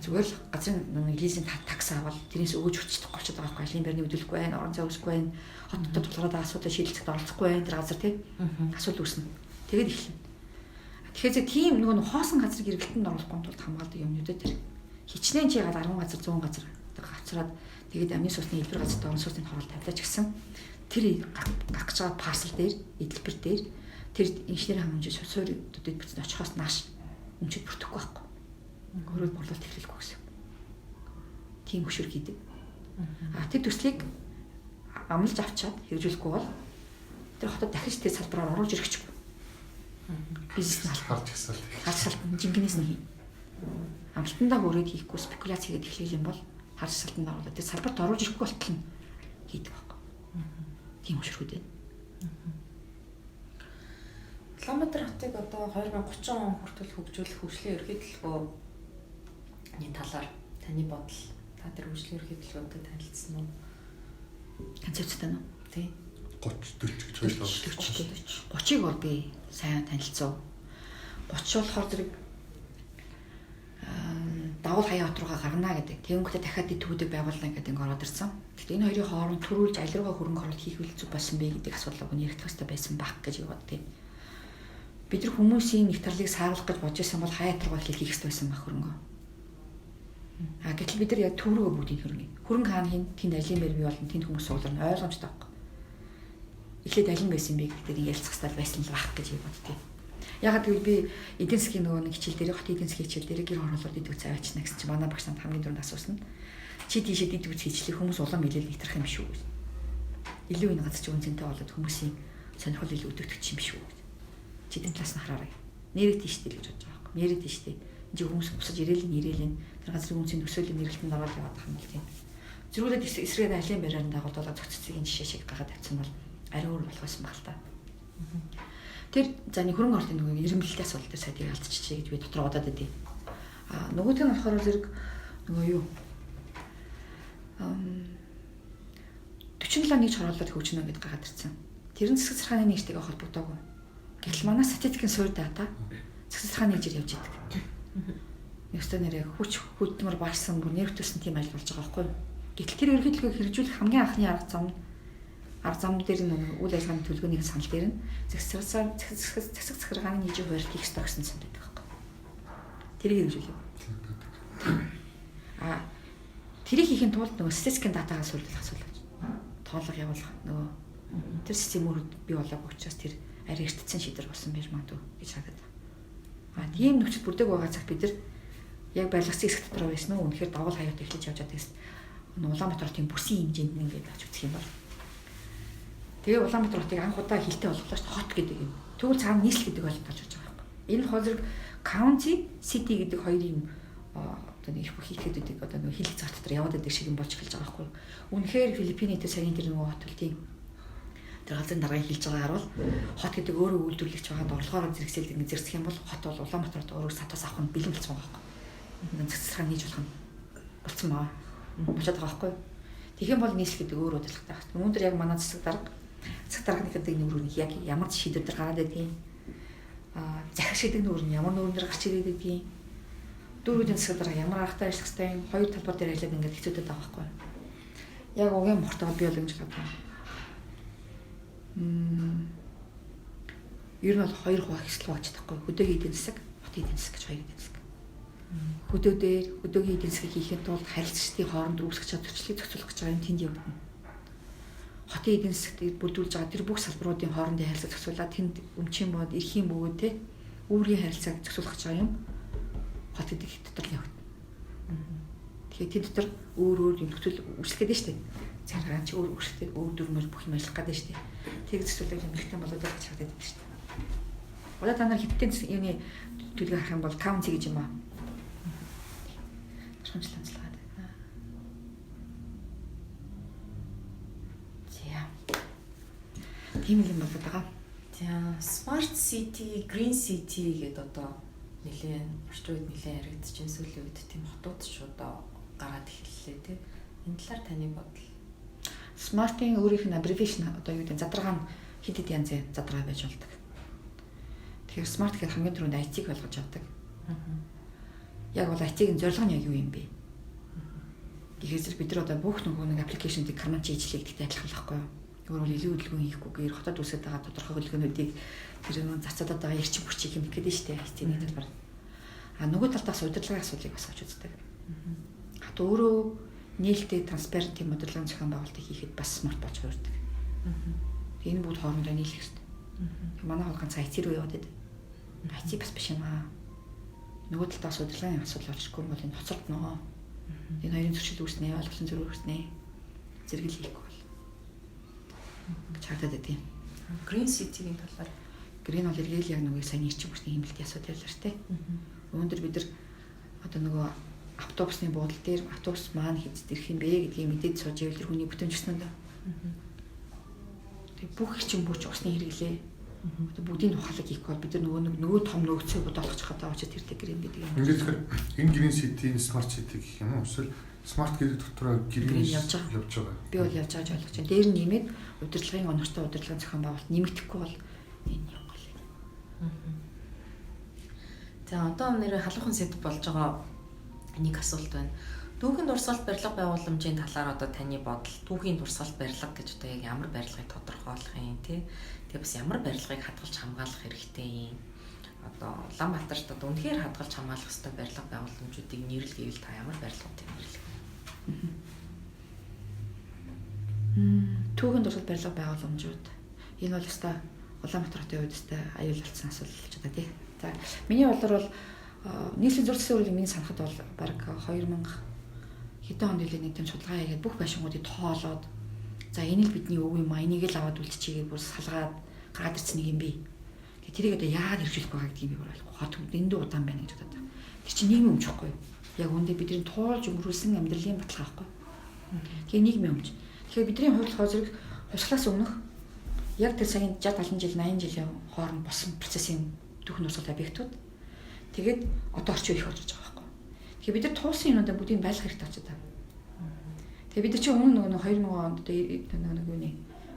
зүгээр л газрын лизинг такс авал тэрнээс өгөөж хүчтэй болчиход байгаа байхгүй. Алын барьны хөдөлгөхгүй байх, орон зай үүсэхгүй байх, хот дотор тулгараад асуудал шийдэлцэхэд оролцохгүй байх тэр газар тийм асуудал үүснэ. Тэгээд эхэлнэ. Тэгэхээр тийм нөгөө хоосон газрыг эргэлтэнд оруулахгүй тулд хамгаалдаг юмнуудад тэр хичнээн чи ягаад 10 газар 100 газар авцраад тэгээд амны суусны хэлбэр газар орон сууцны хороол тавьлаа ч гэсэн тэр гарах гэж байгаа парсел дээр эдлбэр дээр тэр инженерийн хангамжийн суурьудад бичсэн очихоос нааш өмчөд бүрдэхгүй байхгүй. Өөрөөр борлуулалт эхлэхгүй гэсэн. Тийм хөшөр хийдэг. Тэр төслийг амлаж авчаад хэрэгжүүлэхгүй бол тэр хотод дахиж тэр салбараар оруулж ирэхгүй. Бизнес нь харж ихсэл. Харж жингнээс нь хий. Амлалтандаа хүрээд хийхгүй спекуляц хийгээд эхлэх юм бол харж салтанд оруулаад тэр салбарт оруулж ирэхгүй болтол нь хийдэг байхгүй. Тийм хөшөрхүүд байна. Улаанбаатар хотыг одоо 2030 он хүртэл хөгжүүлэх хөгжлийн ерхий төлөвийн талаар таны бодол та тэр хөгжлийн ерхий төлөвөдд танилцсан уу? Концепцтэй нь. Тий. 30 40 гэж ойлголоо. 30-ыг бол би сайн танилцсан. 30 болохоор зэрэг давал хаяа хот руугаа гарна гэдэг. Тэнгүүтээ дахиад төвөдөг байгуулна гэдэг ингэ ороод ирсэн. Гэхдээ энэ хоёрын хооронд төрүүлж аль руугаа хөрөнгө оруулалт хийх үйл зүг болсон бэ гэдэг асуудал өгнө ярих хэрэгтэй байсан баг гэж боддیں۔ Бид нар хүмүүсийн нэвтрэлийг сааруулах гэж бодож байсан бол хаяа руугаа хийх хэрэгтэй байсан баг хөрөнгө. Гэтэл бид нар яг төв рүүгээ бүгдийг хөрөнгө. Хөрөнгө хаана хийн тэнд алин мэр бий болно тэнд хүмүүс суулгана ойлгомжтой баг. Эхлээд алин байсан бэ гэдэг нь ярилцах стал байсан л баг гэж боддیں۔ Яг гэвэл би эдийн засгийн нөгөө нэг хичээл дээр хот эдийн засгийн хичээл дээр гэр хороолоод идэв үз аваачна гэсэн чинь манай багш нар хамгийн түрүүнд асуусан. Чи тийшээ идэв үз хийчлээ хүмүүс улам илээл нэтрэх юм шүү. илүү энэ газар чи үнцэнтэй болоод хүмүүсийн сонирхол илүү өдөгдөх юм биш үү? Чидэн талаас нь хараарай. Нэрээд тийштэй л гэж бодож байгаа юм. Нэрээд тийштэй. Энд хүмүүс бусаж ирээл тэр газрын үнцийн төсөөлийн нэрэлтэнд ороод яваад байгаа юм л тийм. Зэрүүлээд эсрэг айлын бариар дагуулдаг цогццгийн жишээ шиг гаргаад тавьсан бол ари өөр болох байсан баг л та. Тэр за нэг хөрөнгө оруулалтын нөгөө ирэмблэлтэй асуудал дээр сайтыг алдчихжээ гэж би дотор удаад байдیں۔ Нөгөөдг нь болохоор зэрэг нөгөө юу 47 нийт хорооллоод хөгжнө гэдээ гаргаад ирсэн. Тэр нь засаг захиргааны нэгжтэйгээ холбогдоогүй. Гэтэл манай статистикийн суурь дата засаг захиргааны нэгжээр явж идэг. Нэгстэй нэрээ хүч хөдөлмөр баашсан бүр нэр төсөн тийм ажил болж байгаа байхгүй юу? Гэтэл тэр ерөнхийдөө хэрэгжүүлэх хамгийн анхны арга зам дээр нь үйл ажиллагааны төлөвлөгөөний санал дээр нь засаг захиргааны нийжийн хуваарлт хийх ёстой гэсэн санал байдаг байхгүй юу? Тэрийг хэрэгжүүлээ. Тэрийг хийхин тулд нөгөө статистикийн датагаа суурилах асуудал байна. Тоолго явуулах нөгөө тэр системүүд бий болоогүй учраас тэр арай эртцэн шийдвэр болсон байж магадгүй гэж харагдав. Тийм нөхцөл бүрдэг байгаа цаг бид нар яг барилгацсан хэсэг дотор байсан уу? Үнэхээр давал хаяад эхлэж явж байгаа гэсэн. Улаанбаатар хотын бүсийн хэмжээнд нь ингээд авч үзэх юм бол. Тэгээ Улаанбаатар хотыг анх удаа хилтэй болгоглоо шүү дээ. Хот гэдэг юм. Тэгвэл цаана нийслэл гэдэг ойлголт болж байгаа байхгүй. Энэ хол зэрэг county, city гэдэг хоёр юм одоо нэг их бүх хэлхэдүүдийг одоо нэг хил зах дотор яваад байдаг шиг юм болж эхэлж байгаа байхгүй. Үнэхээр Филиппинэд саяны тэр нөгөө хот үлдээ. Тэр газрын дараагийн хэлж байгаагаар бол хот гэдэг өөрөө үйлдвэрлэгч байгаад орлогоор зэрэгсэл ингэ зэрсэх юм бол хот бол Улаанбаатарт өөрөө сатаас авах нь бэлэн болсон байгаа байхгүй. Цэцлэхэн хийж болох нь болцсон баа. Болчиход байгаа байхгүй. Тэгэх юм бол нийслэл гэдэг өөр удирдлагатай байна. Өнөөдөр яг манай засаг дарга гэдэг нүүрийн яг ямар шийдвэр дээр гараад байдгийг захир шийдэг нүүр нь ямар нүүрэн дээр гарч ирээд байдгийг дөрвүүдийн засаг дарга ямар аргатай ажиллах ёстой юм хоёр талбар дээр ажиллаад ингээд хэцүүдэд байгаа байхгүй. Яг угийн мортоо би бол ингэж бодсон. Ер нь бол хоёр хуваагдсан багч тахгүй. Хөдөөгийн эдийн засаг, хотын эдийн засаг гэж хоёр эдийн засаг. Хөдөөгийн эдийн засгийг хийхэд тулд харилцагчдын хооронд үүсгэж чадварчлалыг зохицуулах гэж байгаа юм тэнд явагдана. Хотын эдийн засгийг бүрдүүлж байгаа тэр бүх салбаруудын хоорондын харилцааг зохицуулаад тэнд өмчийн бод, эрхийн бөгөөд те үүргийн харилцааг зохицуулах гэж байгаа юм. Хот гэдэг дотор л явагдана. Тэгэхээр тэнд дотор өөр нөхцөл үүсгэж штэ. Захиргаан ч өөр үүсгэж өөр дүрмээр бүх юм ажиллах гэдэг штэ. Тэг зохицуулах юм ихтэй болоод байгаа ч хадаад штэ. Одоо та нар хиттэн юуны төлөв харах юм бол county гэж юм аа. Шунчланцлагаад байна. Тийм юм болоод байгаа. За smart city, green city гэдэг одоо нэлээд орчин үед нэлээд яригдчихсэн сүүлийн үед тийм хотууд ч одоо гараад эхэллээ тий. Энэ талаар таны бодол. Smart-ийн өөрийнх нь abbreviation одоо юу гэдэг задрагаа нь хэд хэд янзын задрагаа байж болдог. Тэгэхээр smart гэхэд хамгийн түрүүнд IT-г болгож авдаг. Яг бол IT-ийн зорилго нь яг юу юм бэ? Тэгэхээр бид нар одоо бүх нэг аппликейшнуудыг карман чийжлэх гэдэгтэй адилхан л байхгүй юу? Өөрөөр илүү хөдөлгөөн хийхгүйгээр хотод үсэж байгаа тодорхой хөдөлгөөнүүдийг тэр нэг зацаадаад байгаа эрчим хүчийг хэмнэх гэдэг нь шүү дээ IT-ний талбар. Нөгөө талаас удирдлагын асуудлыг бас авч үздэг. Хат өөрөө нээлттэй транспарант тийм удирдлагын зохион байгуулалтыг хийхэд бас смарт болж хувирдаг. Энэ бүгд хоорондоо нийлэх хэрэгтэй. Манай хол ганц IT руу яваад байдаг. IT бас биш юм аа. Нөгөө талаас удирдлагын асуудал олчихгүй бол энэ хоцрогдно. Энэ хоёрын зөрчил үүснэ, ойлголцон зөрүү үүснэ. Зэрэгэл хийхгүй бол. Чагтаад байдیں۔ Green City-ийн талаар Green бол эргээл яг нөгөө сайн ирчим хүчний хэмнэлтийн асуудал яллаа штэ. Өнөөдөр бид нар одоо нөгөө автобусны буудлын дээр автобус маань хэд ирэх юм бэ гэдгийг мэдээд сууж ивэл тэр хүний бүтэмжсэн нь. Тэг бүх чинь бүч усны хэрэглээ. Одоо бүгдийн тухайлаг хийх бол бид нар нөгөө том нөгөөцөө бодоолгоч хадаа очиж тэр гэрэн гэдэг юм. Ингээд энэ Green City, Smart City гэх юм уу? Эсвэл Smart гэдэг дотроо Green явж байгаа. Би бол явж байгаа ойлгож байна. Дээр нь нэмээд удирдлагын онортой удирдлагын зохион байгуулалт нэмэгдэхгүй бол энэ юм бол. За одоо нэр халуухан сэдв болж байгаа нэг асуулт байна. Түүхийн дурсгалт барилга байгууламжийн талаар одоо таны бодол түүхийн дурсгалт барилга гэж одоо яг ямар барилгыг тодорхойлох юм тий? Тэгээ бас ямар барилгыг хадгалж хамгаалах хэрэгтэй юм? Одоо Улаанбаатарт одоо үнэхээр хадгалж хамгаалах ёстой барилга байгууламжуудыг нэрлэл гэвэл та ямар барилгуудыг нэрлэх вэ? Түүхийн дурсгалт барилга байгууламжууд энэ бол өстой Улаанбаатар хотын хувьд өстой аюул болсон асуудал болж байгаа тий. За миний бодлоор бол нийслэлийн зураг засварын миний санахад бол баг 2000 хэдэн онд нэлээд нэг тийм судалгаа хийгээд бүх байшингуудыг тоолоод За энэ л бидний өв юм а, энийг л аваад үлдчихийгээ бүр салгаад гараад ирсэн нэг юм би. Тэгээ тэрийг одоо яагаад хэрэгжүүлэх байгаа гэдгийг би бүр ойлгохгүй. Хот дэндүү удаан байна гэж бодоод. Тэр чинь нийгмийн өмч байхгүй юу? Яг үүндээ бидний туулж өнгөрүүлсэн амьдралын баталгаа байхгүй юу? Тэгээ нийгмийн өмч. Тэгэхээр бидний хувьд зэрэг хувьсгалаас өмнөх яг тэр саяны 60 70 жил 80 жилийн хооронд болсон процессын түүхэн урсгал объектууд тэгээд одоо орчин үеих болж байгаа байхгүй. Тэгэхээр бид нар туулсан юмудаа бүгдийг байлгах хэрэгтэй очоод байна. Тэгээ бид нар чинь өмнө нөгөө 2000 онд нэг үний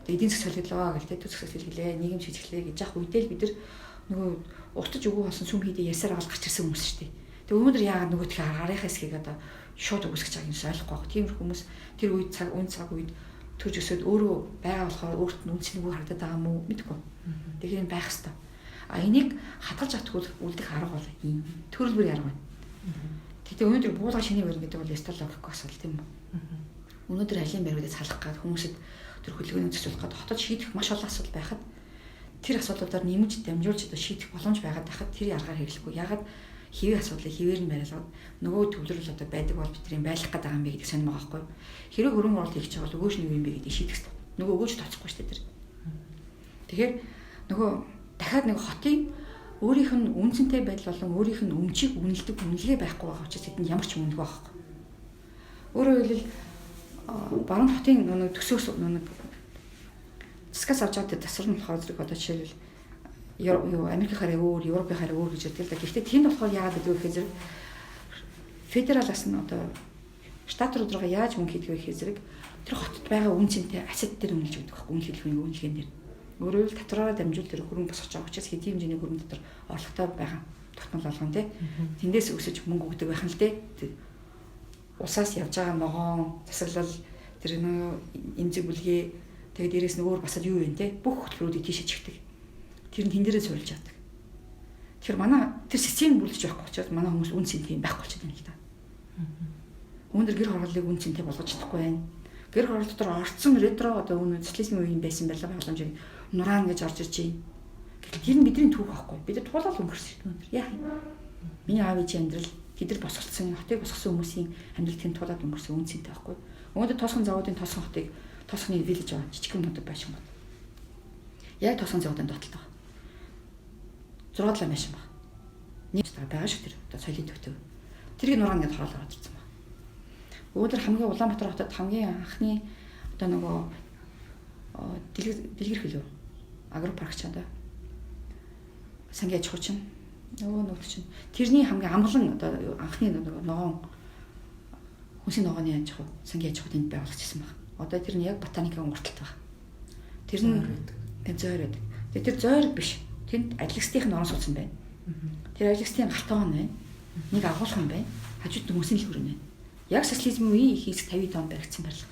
эдийн засаг солиглоо гэлтэй төсөв солиглээ, нийгэм шийдвэрлэе гэж яах үедээ л бид нар нөгөө уртаж өгөө болсон сүм хийдэ ясаар аваад гарч ирсэн хүмүүс шүү дээ. Тэгээ өнөөдөр яагаад нөгөө тхи гарынхаа хэсгийг одоо шууд үгүйсгэж байгааг нь ойлгохгүй байна. Тийм хүмүүс тэр үед цаг үед төрж өсөд өөрөө байгаа болохоор өөрт нь үнцний үг харагдаад байгаа юм уу мэдэхгүй. Тэгэхээр энэ байх хэвээр. А энийг хадгалж чадхгүй үлдэх арга бол ийм төрөлбөр арга байна. Тэгтээ өнөөдөр буулга шиний барин гэдэг бол ястал логик асуудал тийм үү? Өнөөдөр алийн бариудыг салах гад хүмүүсэд тэр хөдөлгөөний төсөөлөх гад хотод шийдэх маш олон асуудал байхад тэр асуудлуудаар нэмж дамжуулж одоо шийдэх боломж байгаад байхад тэр аргаар хэрэглэхгүй. Ягаад хэвээ асуудлыг хэвээр нь барилгаад нөгөө төвлөрөл одоо байдаг бол бидний байлгах гэдэг юм бэ гэдэг сонирм байгаа байхгүй. Хэрэв хөрөнгө оруулалт хийх чагаа өгөөж нэг юм бэ гэдэг шийдэх хэрэгтэй. Нөгөө өгөөж тооцохгүй шүү дээ тэр. Тэгэхээр нөгөө дахиад нэг хотын өөрийнх нь үнцэнтэй байдал болон өөрийнх нь өмчийг үнэлдэг үнэлгээ байхгүй байгаа учраас тэдэнд ямар ч үнэлгээ байхгүй. Өөрөөр хэлбэл баруун хотын нэг төсөөс нэг засгаас авч байгаа тасрын болохоор зэрэг одоо жишээлбэл Америкийн хараа өөр, Европын хараа өөр гэж ярьдаг л да. Гэхдээ тэнд болохоор яагаад гэдэг вэ гэхээр федералаас нь одоо штат руугаа яаж мөнгө хийдэг вэ гэхээр зэрэг тэр хотод байгаа үн цэнтэй асет дээр үнэлж өгдөг байхгүй үнэ хэлхүүний үнэлгээнд дээр. Өөрөөр хэлбэл татвараараа дамжуул тэр хөрөнгө босгож байгаа учраас хэдийн хэмжээний хөрөнгө дотор орлоготой байгаа тогтмол болгон тий. Тэндээс өсөж мөнгө өгдөг байх нь л тий. Усаас явж байгаа ногоон, засаглал тэр нөө эмзэг бүлгээ тэгээд дээрээс нь өөр бас юу вэ те бүх хөтөлбөрүүдийг тийшээ чигдэг. Тэр нь тэн дээрээ суурилж яадаг. Тэгэхээр манай тэр систем бүлдэж байхгүй учраас манай хүмүүс үн цэнтэй байхгүй болчиход байна л да. Өнөөдөр гэр хорооллыг үн цэнтэй болгож чадахгүй байна. Гэр хороол дотор орцсон ретро одоо өнөө социализмын үеийн байсан байлаа боломжийг нураан гэж орж ирж байна. Гэтэл тэр нь бидний түүх байхгүй. Бид нар туулаад өнгөрсөн өнөөдөр. Яах юм? Миний аав ээжийн амьдрал тэдэр босгоцсон, хотыг босгосон хүмүүсийн амьдрал тэнд туулаад өнгөрсөн үн цэнтэй байхгүй. Өнөөдөр тоосхон заводын тоосхон хотыг тоосхны виллеж аваад жижигхэн мод байшин бод. Яг тоосхон заводын дотолтой. 6 лам байшин баг. Нэг та байгаа шүү тэр. Одоо соёлын төвтэй. Тэрийг нураан гэж хороолоо орж ирсэн баг. Өнөөдөр хамгийн Улаанбаатар хотод хамгийн анхны одоо нөгөө дэлгэр хөлөө агропарк ч одоо сангийн аж ахуй чинь нөгөө чинь тэрний хамгийн амгалан одоо анхны нөгөө ногоон хүнсийн ногооны аж ахуй сангийн аж ахуйд байгуулагдсан баг. Одоо тэр нь яг ботаникийн урталт баг. Тэр нь зойр байдаг. Тэр зойр биш. Тэнд ажлагчдын орон сууцсан байна. Тэр ажлагчдын галтаан байна. Нэг агуулган байна. Хажууд нь хүнсийн дэлгүүр байна. Яг социализмын үеийн их хэсэг 50 он баригдсан байлаа.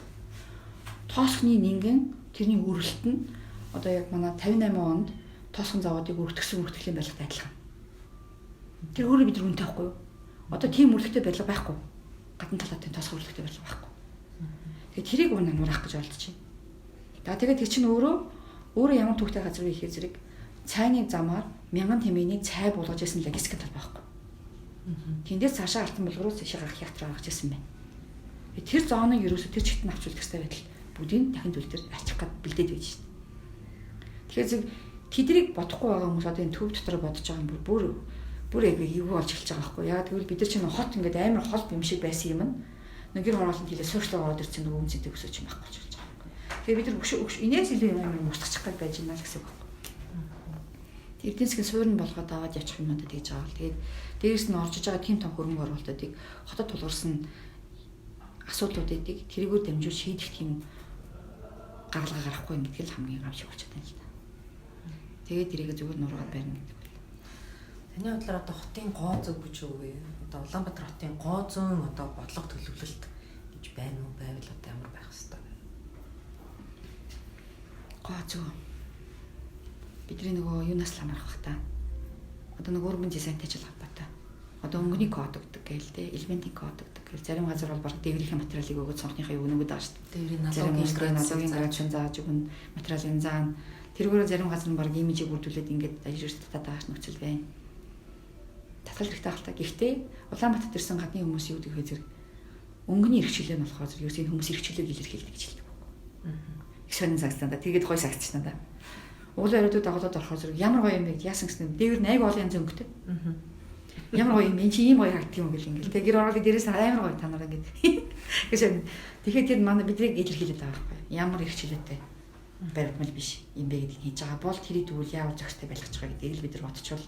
Тоосхны нингэн тэрний үргэлт нь одоо яг манай 58 онд тоосхон заводыг өртгсөн өртгөлийн байлгатай адилхан. Тэр өөрөө бид үнэтэй байхгүй юу? Одоо тийм үрлэгтэй байлга байхгүй. Гадна талаатын тоосхон үрлэгтэй байлга байхгүй. Тэгээ тэрийг унаа нураах гэж оролдож байна. За тэгээд тэр чинь өөрөө ямар түүхтэй газар вэ гэхээр зэрэг цайны замаар мянган тэмээний цай буулгаж ирсэн логистик тал байхгүй. Тэндээс цаашаа алтан булгуураас цаашаа гарах хятад гаргаж ирсэн байна. Тэр зооныг ерөөсө тэр чигт нь авч үлдэх хэрэгтэй байтал бүгдийг дахин төлтөр арчих гад бэлдээд байж шин. Тэгэхээр зэрэг тэдрийг бодохгүй байгаа хүмүүс одоо энэ төв дотор бодож байгаа юм бүр яг юу болж эхэлж байгаа байхгүй. Яагаад гэвэл бид нар чинь хот ингээд амар хол юм шиг байсан юм нэг гэр хороолтод хийлээ сошиал ороод ирсэн нөгөө үнцэнтэй өсөж юм байхгүй болж байгаа. Тэгээ бид нар инээс илүү юм устгах гэж байж байна л гэсэн үг байхгүй. Эдийн засгийн суурин болгоод аваад явчих юм надад гэж байгаа л. Тэгээд дээрээс нь орж иж байгаа тийм том хөрөнгө оруулалтуудыг хотод тулгарсан асуудлуудыг тэрийгээр дамжуул шийдэх тийм гаргалгаа гарахгүй юм гэдэг л хамгийн гам шиг болчиход байна л да. Тэгээд тэрийг зүгээр нургаад барина гэдэг бол. Таны бодлоор одоо хотын гоо зөв гэж юу вэ? Одоо Улаанбаатар хотын гоо зүүн одоо бодлого төлөвлөлт гэж байна уу? Байвал одоо ямар байх хэвээр? Гоо зүүн бидний нөгөө юунаас л хамаарах та. Одоо нөгөө урбан дизайнтай ч холбоотой. Одоо өнгөний код өгдөг гээл те, элементийн код өгдөг гээл. Зарим газар бол баг дээврийн материалыг өгөөд сонхныхаа юу нөгөөд байгаа шүү дээ. Дээврийн налогийн градусын зааж өгнө, материалын заана. Тэргүүрээ зарим газар нь баг имижийг бүрдүүлээд ингээд ажирч татаад байгаа нөхцөл байна. Татгал хэрэгтэй хальтаа. Гэхдээ Улаанбаатарт ирсэн гадны хүмүүс юу гэдэг вэ зэрэг өнгөний эрхчлэл нь болохоор зэрэг ерөөсөө хүмүүс эрхчлэлийг илэрхийлдэг гэж хэлдэг. их сонин сагцсан да. Тэгээд гоё сагцсан да. Уулын оройдоо дагалаад орохоор зэрэг ямар гоё юм бэ яасан гэсэн дээвэр нь айгүй олон янз өнгөтэй. Ямар гоё юм энэ чи ийм гоё харагддаг юм гэл ингээл. Тэгээд гэр ороод дээрээс амар гоё та нараа ингээд. Тэгэхээр тэр манай бидрийг илэрхийлээд байгаа байхгүй. Ямар их чөлөөтэй баримтмал биш юм бэ гэдгийг хийж байгаа бол тэрийг тэгвэл яавал зохистой байлгаж байгаа гэдгийг л бид нар бодчихвол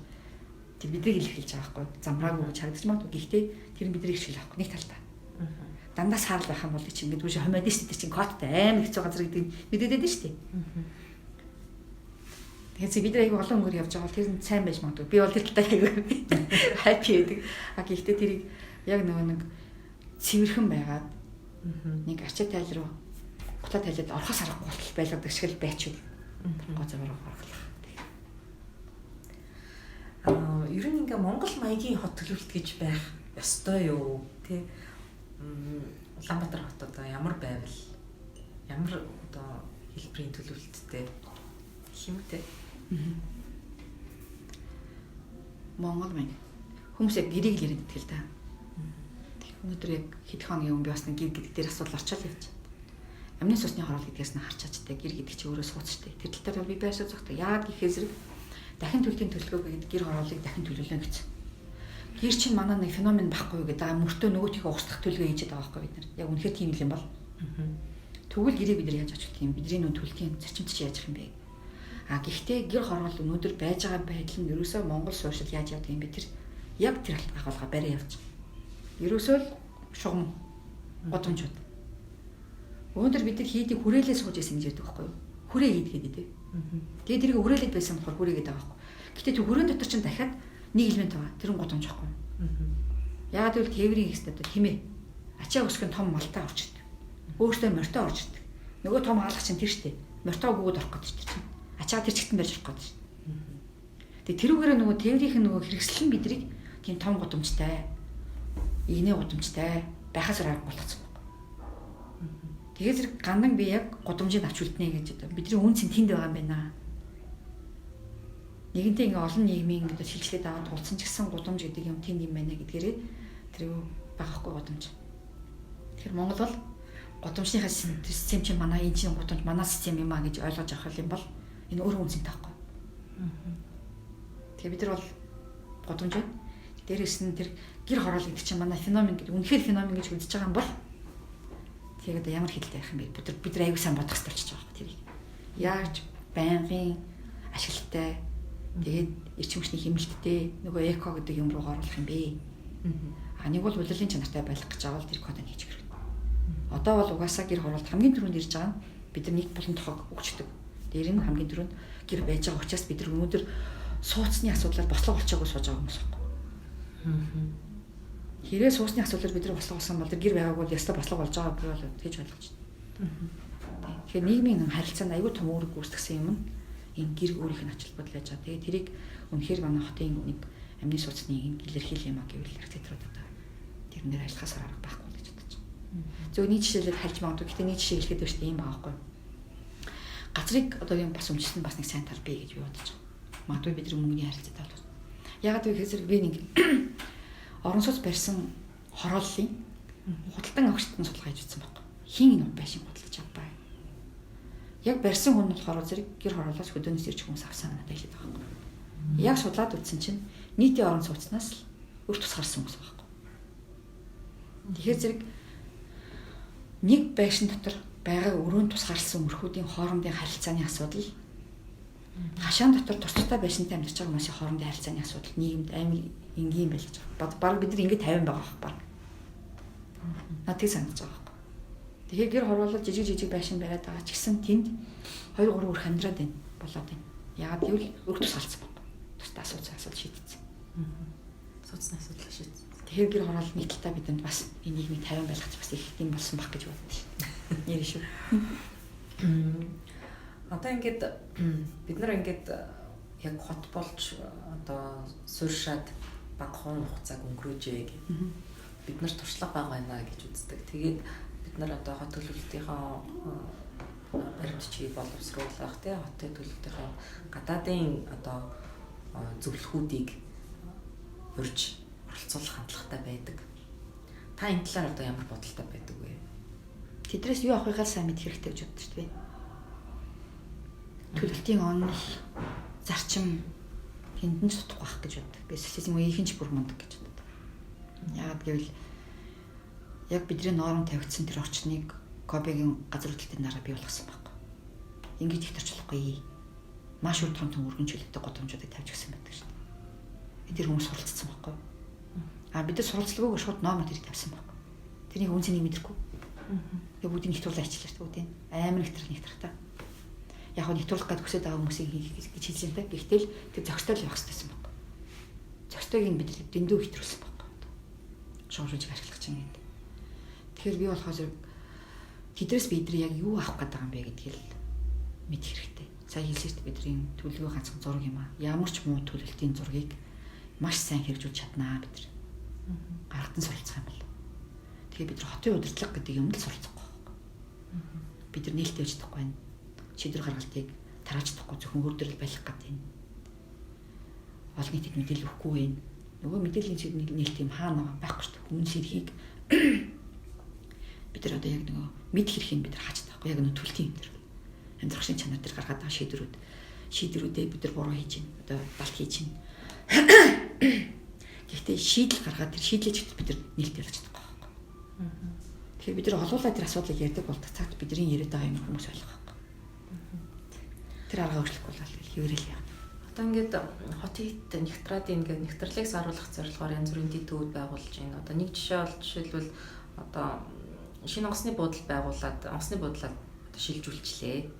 тэр бидрийг илэрхийлж байгаа байхгүй. Замбраагүй гэж харагдаж магадгүй. Гэхдээ тэр нь бидрийг хичээл авахгүй нэг талдаа. Дандаа саарл байх юм бол чи ингээд үгүй хомоод шүү дээ чи коттой амар хэцүү газар гэдэг мэдээд шүү дээ. Тэгэхээр бид айгүй олон өнгөөр явж байгаа бол тэр нь сайн байж магадгүй. Би бол тэр талтай айгүй хаппи байдаг. А гэхдээ тэрийг яг нөгөө нэг цэвэрхэн байгаад нэг ачаа тайл руу гутаа тайлаад орхос аргагүй болтол байлгадаг шиг л байчвал гоцоор орхох. Ер нь ингээ Монгол маягийн хот төлөвлөлт гэж байх ёстой юу? Тэ Улаанбаатар хот одоо ямар байвал ямар одоо хэлбэрийн төлөвлөлттэй юм те? Монгол маяг хүмүүс яг гэрийг л яриад байдаг л да. Өнөөдөр яг хэдхэн хоногийн өмнө би бас нэг гэр гэдэг дээр асуудал орчоод явж. Амны цусны хороол гэдгээс нь харчаачтай гэр гэдэг чи өөрөө сууцтай. Тэр тал дээр би байшаа зогтой. Яагаад гэхээр зэрэг дахин төлтийн төлөвлөгөө гэдэг гэр хороолыг дахин төлөвлөнө гэсэн. Гэр чинь манай нэг феномен байхгүй гэдэг мөртөө нөгөөтийгөө устгах төлөвлөгөө хийж байгаа байхгүй бид нар. Яг үнэхээр тийм юм бол. Тэгвэл гэрээ бид нар яаж очих юм? Бидний нөө төлтийн зарчимд чи яаж их юм бэ? А гэхдээ гэр хороол өнөөдөр байж байгаа байдал нь ерөөсөө Монгол суурьшил яаж явдаг юм бэ? Тэр яг тэр агуулга барай явж. Ерөөсөө л шугам годомжууд. Өнөөдөр бид нар хийдийг хүрээлээ сууж исэн гэж яддаг байхгүй юу? Хүрээ хийдгээд дээ. Тэгээд тэрийг хүрээлээд байсан болохоор хүрээгээд байгаа байхгүй. Гэхдээ тэр хүрээний дотор чинь дахиад нэг элемент байгаа. Тэр нь годомж байхгүй юу? Яагаад гэвэл тээврийн хэстэй хэмээ. Ачаа өсгөн том малтаа орчдөг. Өөртөө морьтой орчдөг. Нөгөө том хаалгач чинь тэр штэ. Морьтой өгөөд орох гэж чинь. Ачаа тэр чигтэн байж орох гэж. Тэгээд тэрүүгээрээ нөгөө тээврийнх нь нөгөө хэрэгсэл нь бидрийг тийм том годомжтай игнээ годомжтай байхаас аргагүй болгоцсон байна. Тэгээд зэрэг гандан би яг годомжийг авч үлднэ гэж одоо бидний үнцэн тэнд байгаа юм байна. Нэгэнтээ ингээ олон нийгмийн ингээд шилжлээд аваад тулцсан ч гэсэн годомж гэдэг юм тэнд юм байна гэдгээрээ тэр багахгүй годомж. Тэгэхээр Монгол бол годомжныхаа систем чинь манай энэ чинь годомж манай систем юм а гэж ойлгож авах юм бол энэ өөрөө үнцэнтэй байхгүй. Тэгэхээр бид нар бол годомж байна. Дээрээс нь тэр гэр хороол гэдэг чинь манай феномен гэдэг үнэхээр феномен гэж үзэж байгаа юм бол тэгээд одоо ямар хэлтэй байх юм бэ? Бид нар аягүй сайн бодох хэрэгтэй болчихж байгаа хэрэг. Яаж байнгын ашигтай тэгээд эрчим хүчний хэмнэлттэй нөгөө эко гэдэг юм руу оруулах юм бэ? А нэг бол улирлын чанартай байх гэж байгаа бол тэр кодыг хийж хэрэгтэй. Одоо бол угаасаа гэр хороолт хамгийн түрүүнд ирж байгаа нь бид нар нэг болон тохог өгчдөг. Дээр нь хамгийн түрүүнд гэр байж байгаа учраас бид нар өнөөдөр сууцны асуудлаар бослого болчихоогүй сууж байгаа хүмүүс байна. Хэрэг суусны асуудлаар бид нар бослого болсон бол тэр гэр байгаагүй бол ястаа бослого болж байгаа гэж бол тэгж ойлгож байна. Тэгэхээр нийгмийн харилцаанд аюул том үүрэг гүйцэтгэсэн юм нь энэ гэр өөрийнх нь ач холбогдол байж байгаа. Тэгээ тэрийг үнэхээр манай хотын нэг амны сууцны илэрхийлэл юм а гэвэл архитектурууд одоо тэрнээр ажиллахаас арга байхгүй гэж бодож байна. Зөв нэг жишээлээд хальж магадгүй. Гэхдээ нэг жишээ хэлэхэд өштэй юм байгаа байхгүй. Газрыг одоо юм бас өмчсөн бас нэг сайн тал бий гэж би бодож байна. Магадгүй бидний мөнгөний харилцаатай бол. Ягаад гэвэл би нэг орон сууц барьсан хорооллын худалдан авагчдын судалгаа хийж үзсэн байхгүй. Хин энэ байшин худалдаж авбай. Яг барьсан хүн нь болохоор зэрэг гэр хороолоос хөдөөнөөс ирж хүмүүс авсан надад хэлээд байгаа байхгүй. Яг судлаад үзсэн чинь нийтийн орон сууцнаас л өр тусгарсан хүмүүс байхгүй. Тэгэхээр зэрэг нэг байшин дотор байгаа өрөөнд тусгаарласан мөрхүүдийн хоорондын харилцааны асуудал хашаан дотор тустай байшинтай амьдарч байгаа хүмүүсийн хоорондын харилцааны асуудал нийгэмд амар энгийн байж байгаа. Баг бид нар ингэ 50 байгаа баг. Надад санагдаж байгаа байхгүй. Тэгэхээр гэр хороолол жижиг байшин бариад байгаа ч гэсэн тэнд 2-3 өрх амьдраад байна болоод байна. Яагаад гэвэл өр тусгаалцсан байна. Тустай асуудал шийдсэн. Сууцны асуудал шийдсэн. Тэгэхээр гэр хороол нэг талаа бидэнд бас энэ нийгмийг 50 байлгах бас их юм болсон баг гэж боддог шүү. Нэр шүү. Одоо ингээд бид нар ингээд яг хот болж одоо суурьшаад бага хугацааг хугацааг өнгөрөөжээ гэх. Бид нар туршлага бага байна гэж үздэг. Тэгээд бид нар одоо хот төлөвлөлтийнхаа баримт чигийг боловсруулах тий хотын төлөвлөлтийнхаа гадаадын одоо зөвлөхүүдийг урьж оролцуулах хандлагатай байдаг. Та энэ талаар одоо ямар бодолтой байдаг вэ? Тэдрээс юу авахыг сайн мэдэх хэрэгтэй гэж боддог шүү дээ. төлөлтийн онол зарчим тэнд нь сутах байх гэж боддог. Би социализм үеийнхэн ч бүр мундаг гэж боддог. Яагаад гэвэл яг бидний норм тавигдсан тэр орчныг Кобегийн газар хөдлөлтийн дараа бий болгосон байхгүй. Ингэж их төрчлөхгүй. Маш өдөр тутам өргөнжүүлэлттэй годомжуудыг тавьж өгсөн байдаг шүү дээ. Тэр хүмүүс суралцсан байхгүй. Бид нар суралцлагыг шууд нормод хэрэг тавьсан байхгүй. Тэрний үнцнийг мэдрэхгүй. Тэгээ бүгдийг нэвтрүүлээ ачлаа шүү дээ. Амар нэвтрэх та. Яг нь нэвтрүүлэх гэдэг хүсэж байгаа хүмүүсийг хийх гэж хэлсэн юм байна. Гэхдээ л тэр зохистой л явах хэрэгтэйсэн байхгүй. Зохистойг нь бид дэндүү хэтрүүлсэн байхгүй. Шуурж ашиглах чинь юм. Тэгэхээр би болохоор тэдрээс бид нар яг юу авах гэдэг юм бэ гэдгийг л мэдэх хэрэгтэй. Сая хэлсэт бидний төлөвлөгөө ганцхан зураг юм аа. Ямар ч муу төлөвлөлтийн зургийг маш сайн хэрэгжүүлж чаднаа бид нар. Гаргатан суралцах юм бол. Тэгээ бид нар хотын удирдлага гэдэг юмд л суралцах байхгүй. Бид нар нээлттэй байж чадахгүй байна. Шийдвэр гаргалтыг тарааж чадахгүй зөвхөн хөрдөрл байх гэдэг юм. Олон нийтэд мэдээлэл өгөхгүй байна. Нөгөө мэдээллийн нээлт юм хаана байхгүй шүү дээ. Хүмүүс эрхийг бид нар одоо яг нөгөө мэд хэрхийг бид нар хааж таахгүй. Яг нөгөө төлтийн юм дээр. Амьдрах шин чанар дээр гаргаад байгаа шийдвэрүүдээ бид нар буруу хийж байна. Одоо далд хийж байна. Гэхдээ шийдэл гаргаад тэр шийдлэж бид нар нээлт ялж чадахгүй байхгүй. Тэгэхээр бид нар олуулаад тэр асуудлыг ярьдаг бол цагт бидний яриад байгаа юм хүмүүс ойлгох байхгүй. Тэр арга өөрчлөх бол хэвээрэл яа. Одоо ингээд хотын нэгтрадын ингээд нэгтрлийг саруулах зорилгоор янз бүрийн дэдүүд байгуулж байна. Одоо нэг жишээлбэл одоо шинэ онгоцны буудлыг байгуулад онгоцны буудлаа шилжүүлчлээ.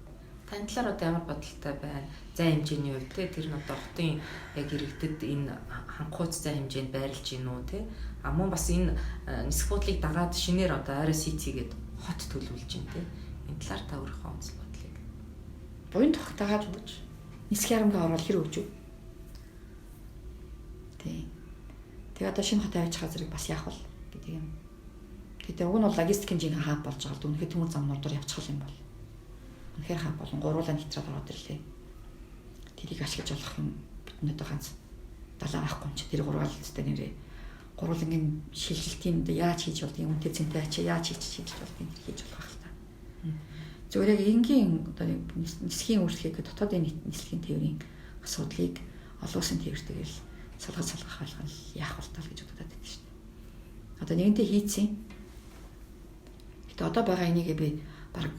Таны талаар одоо ямар бодолтой байна? Зай хэмжээний хувьд тэр нь одоо хотын яг иргэдэд энэ ханхууц зай хэмжээнд байрлаж гин үү те? Мөн бас энэ нисэх буудлыг дагаад шинээр одоо RCC-гээд хот төлөвлөж гин те? Энэ талаар та өөрийнхөө онцлог бодлыг буян тогтаагаад өгч нисэх ярамгаа ороод хэр өгч үү? Тий. Тэгээ одоо шинэ хот авчих газрыг бас яах вэ гэдэг юм. Тэгээ уг нь бол логистик хэмжээний хаап болж байгаа л дүнхээр төмөр замнуудаар явчих юм бол. Үнэхээр хаап болон гуруулаа нэвтрээд ороод ирлээ. Тэрийг ашиглаж болох юм бидэнд одоо ганц далаа авахгүй юм чи тэр гурвал өстэй нэрээ гурвалангийн шилжилтийн яаж хийж болдгийг үнтэй цэнтэй ачаа яаж хийж болдгийг хийж болох байх та. Зүгээр яг энгийн одоо нисхийн үйлчлэгийг дотоодын нислэгийн тээврийн асуудлыг олон улсын тээвэртэйгээр салгаж байлгах яах вэ тал гэж бодоод байдаг шүү дээ. Одоо нэгэнтээ хийцэн. Гэтэ одоо байгаа энийг би баг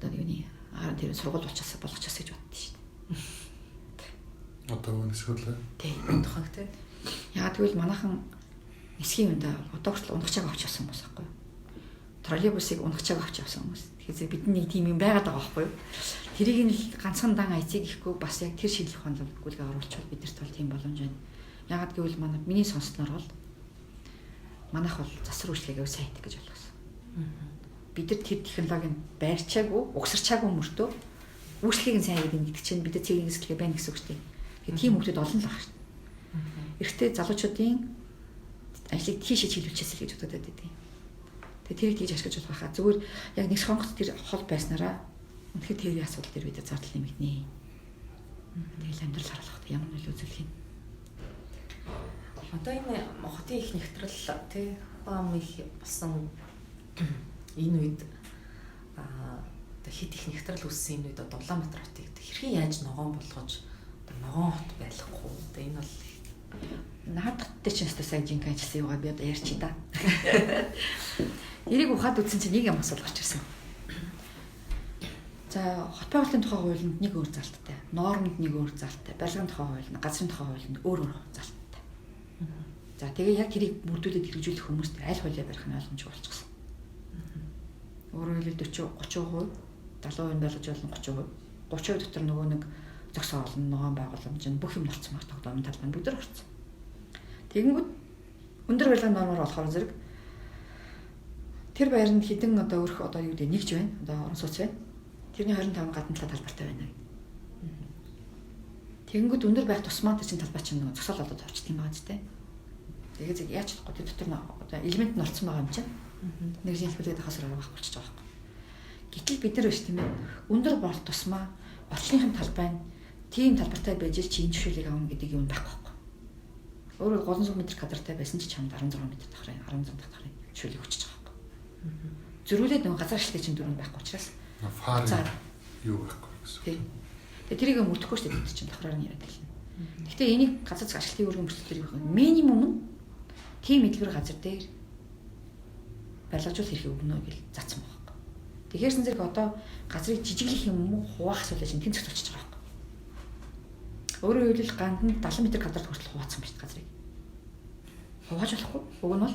одоо юуны харин тэр сургууль болгочихсон гэж боддоо шүү дээ. Одоо нисгэлээ. Тийм тухайг тийм. Яагаад гэвэл манайхан нисхийн үндэ одоо хүртэл унгачааг авч явсан хүмүүс байхгүй юу? Троллейбусыг унгачааг авч явсан хүмүүс. Тэгэхээр бидний нэг тийм юм байгаад байгаа байхгүй юу? Тэрийг нь ганцхан дан айцыг ихгүй бас яг тэр шийдэх хондлогыг оруулчихвал бидэрт бол тийм боломж байна. Яагаад гэвэл миний сонссноор бол манайх бол засвар үйлчлэгээ сайн хийх гэж болгосон. Бид нар тэр технологиг байрчаагүй, угсарчаагүй мөртөө үйлчлэгийг нь сайн хийдэг гэдэг чинь бид нар цэгийн хэсгээ байна гэсэн үг шүү дээ. Тэгэхээр тийм хүмүүс олон л байгаа шүү дээ. Эрэгтэй залуучуудын ажлыг тийшээ чиглүүлчихсэн гэж бодоод байдаг. Тэгээ тэрийг тийж ашиглаж болох хаа. Зүгээр яг нэг сонгоц тэр хол байснараа үнэхээр тэрийн асуудал дээр бид нар зардал нэмэгдэнэ. Тэгэл амьдрал харуулах ямар нөлөө үзүүлэх юм. Одоо энэ хотын их нэгтрэл тий баам их болсон энэ үед одоо хит их нэгтрэл үүссэн энэ үед одоо Улаанбаатар хотыг хэрхэн яаж ногоон болгож одоо ногоон хот байлгахгүй. Одоо энэ бол наадтай ч нэстэ сайн жинхэнэ ажилласан юугаа би одоо ярьчих да. Эрийг ухаад үтсэн чинь нэг юм асуулт гарч ирсэн. За хот байгуулалтын тухай хуулинд нэг өөр залттай, нормд нэг өөр залттай, барилгын тухай хуулинд, газрын тухай хуулинд өөр залттай. За тэгээ яг тэрийг бүрдүүлээд хэрэгжүүлэх хүмүүст аль хуулиа барих нь ойлгомжтой болчихсон. Өөрөөр хэлбэл 40%, 70% байлгаж болно 30%. 30% дотор нөгөө нэг зөксөн олон ногоон байгууламж нь бүх юм орцсон баг тогтоомын талбайд бүгд орцсон. Тэгэнгүүт өндөр барилгын нормоор болохоор зэрэг тэр байранд хідэн одоо өөрх одоо юу гэдэг нэгж байна. Одоо орон сууц байна. Тэрний 25 гадна талаа талбартай байна. Тэгэнгүүт өндөр байх тусмаа тэр чинь талбай чинь нөгөө зөксөл болоод орчдөг юм байна ч тийм. Тэгээ зэрэг яаж чадахгүй тэр дотор одоо элемент нь орцсон байгаа юм чинь. Нэг жин хэлбэлээд хасар авах болчихж байгаа юм. Гэтэл бид нар биш тийм ээ. Өндөр бол тусмаа орчныхын талбай нь тийм талбартай байж л чи энэ жишээлийг авах гэдэг юм байхгүй байхгүй. Өөрөөр 300 м2 байсан ч чамд 16 м давхрын 16 давхрын жишээлийг өчөж байгаа байхгүй. Зөрүүлээд нөгөө газар ашигтай чинь дөрөв байхгүй учраас фаар юу байхгүй гэсэн. Тэгээ тэрийг мөрдөхгүй шүү дээ чинь давхраар нь яриад хэлнэ. Гэхдээ энийг газар зах ашиглалтын үүргийн мөрчлөлтөөр явах минимум нь тийм эдгээр газар дээр барилгажуул хэрэг өгнө гэж заасан байгаа. Тэгэхэрсэн зэрэг одоо газрыг жижиглэх юм уу хуваах асуудал чинь тэн зохицуулчихж байгаа байхгүй. Өөрөөр хэлбэл гандан 70 м квадрат хүртэл хуваацсан байна шүү дээ газрыг. Хувааж болохгүй. Уг нь бол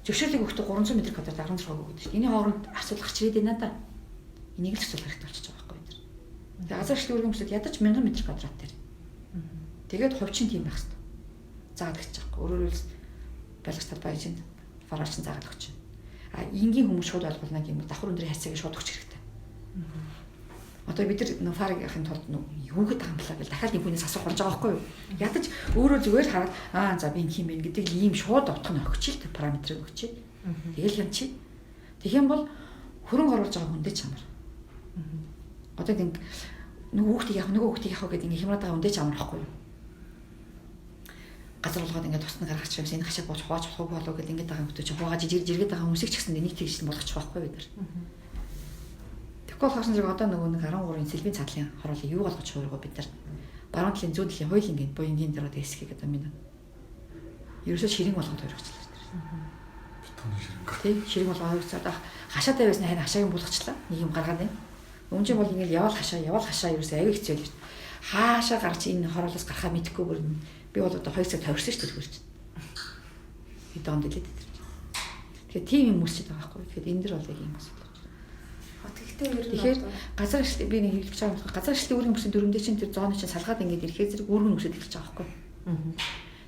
зөвшөөрлийг өгөхдөө 300 м квадрат 16 өгöd шүү дээ. Энийн хооронд асуудал гарч ирээд байна да. Энийг л зохицуулах хэрэгтэй болчихж байгаа байхгүй бид. Тэгээ газар ашиглалтын үүргийн мөрчлөлт ядаж 1000 м квадрат дээр. Тэгээд хувьчин тийм байх хэрэгтэй. Заадаг гэж байгаа. Өөрөөр хэлбэл барилгач талбай чинь фараач нь заадаг гэж. Энгийн хүмүүс шууд ойлгуулна гэмээр давхар өндрийн хайцааг шууд өгч хэрэгтэй. Одоо бид нар фарыг яхахын тулд юу гэдэг юм бэлээ гэж дахиад нэг хүнээс асуух болж байгаа байхгүй юу? Ядаж өөрөө зүгээр хараад за би юм бэ гэдэг л ийм шууд утга нь өгч ил параметрыг өгч. Тэгэл юм чи. Тэгэх юм бол хөрөнгө оруулж байгаа хүндээ чамар. Одоо нэг хүүхдийг явах гэдэг ингээ хямраад байгаа хүндээ чамар байхгүй юу? Газар болгоод ингээд тусна гаргаж чимс энэ хашаа бууж хувааж болохгүй болов гэдэг ингээд байгаа хүмүүс чинь хувааж жиргээд байгаа хүмүүсийг ч гэсэн нэг тэгж болгочих байхгүй бид нар. Тэгэхгүй болохоор зэрэг одоо нөгөө нэг 13-ын сэлбийн цаадлын хороолыг юу болгож хуургаа бид нар баруун талын зүүн талын хуулийн гээд буян энгийн дээр одоо эсхийг одоо минь. Ерөөсөө ширин болгоод хуургачлаа бид нар. Бетоны ширин. Тий, ширин болгоод хуургацаад хашаатай байсан хань хашааг булгачлаа. Нэг юм гаргаад байна. Өмнө бол ингээд явал хашаа ерөөсөө аяг хэцүү л. Хаашаа гарч энэ хороолоос гарахаа мэдэхгүй бүр би бол одоо 2 цаг тойрсон шүү дээ хурж. Хэд онд илээд тэр. Тэгэхээр тийм юм үсчихэд байгаа байхгүй. Тэгэхээр энэ дэр бол яг юм асуудал. Тэгэхээр газар ашиглалтын би нэг хэлж байгаа газар ашиглалтын үүргийн бүрсийн дөрөвдөө чинь тэр зооны чинь салгаад ингээд ирэхээр зэрэг үүргэн үсэд эхэлж байгаа байхгүй.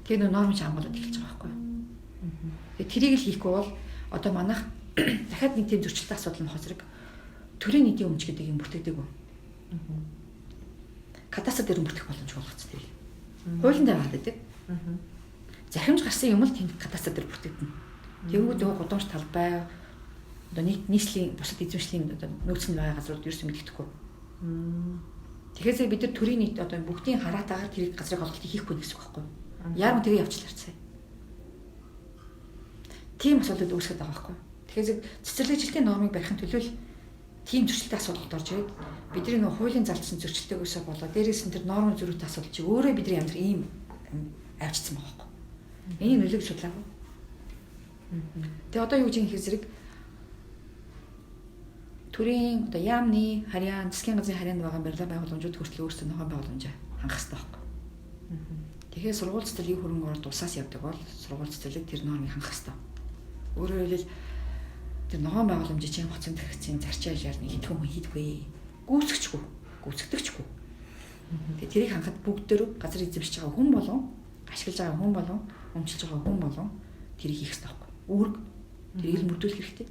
Тэгээ нөө норм чинь хамгаалаад эхэлж байгаа байхгүй. Тэгээ тэрийг л хийхгүй бол одоо манайх дахиад нэг тийм зөрчилтэй асуудал нөхөс зэрэг төрийн нийтийн өмч гэдэг юм бүртгэдэг үү? Кадастр дээр бүртгэх боломжгүй болгоц тэрийг. Хуулийн дээр хатдаг. Захимж гарсан юм л тэнд кадастр дээр бүртгэгдэнэ. Тэнгүүд нөгөө гудамж талбай одоо нийслэлийн бусад эзэмшлийн одоо нөөцийн байгаа газрууд ерөөсөө мэддэхгүй. Тэгэхээр бид нар төрийн нийт одоо бүгдийн хараатаагаар тэрийг газрыг олголтыг хийхгүй гэсэн үг байхгүй юу? Яарам тэгээ явчлаа цай. Тийм асуудал үүсгэж байгаа байхгүй юу? Тэгэхээр цэцэрлэгжилтийн нормыг барихын төлөө тийм зөрчилтэй асуудалд орж ирээд бидний нөх хуулийн залтсан зөрчилтэйгөөсөө болоод дээрээс нь тэр нормын зөрүүтэй асуудал чи өөрөө бидний амьдрал ийм авчирсан байгаа байхгүй. Энийг нөлөөг судлаагүй. Тэгээ одоо юу гэж юм хэрэг төрийн одоо яамны харьяан засгийн газрын харьяанд байгаа барилга байгууламжууд хүртэл өөрсдөө нохой байгууламжаа хангах хэрэгтэй байхгүй. Тэгэхээр сургууль цэцэрлэгийн хөрөнгө оруулалт усаас явдаг бол сургууль цэцэрлэг тэр нормыг хангах хэрэгтэй. Өөрөөр хэлбэл тэр ногоон байгууламжийн чинь хоцон тагцын зарчаал ярны хитгэн хүн хийдгүй. Гүйцэтгэдэгчгүй. Тэгээ тэрийг хангахад бүгдөө газар эзэмшиж байгаа хүн болон ашиглаж байгаа хүн болон өмчилж байгаа хүн болон тэрийг хийх хэрэгтэй байхгүй. Үүрэг тэрийг л мөрдүүлэх хэрэгтэй.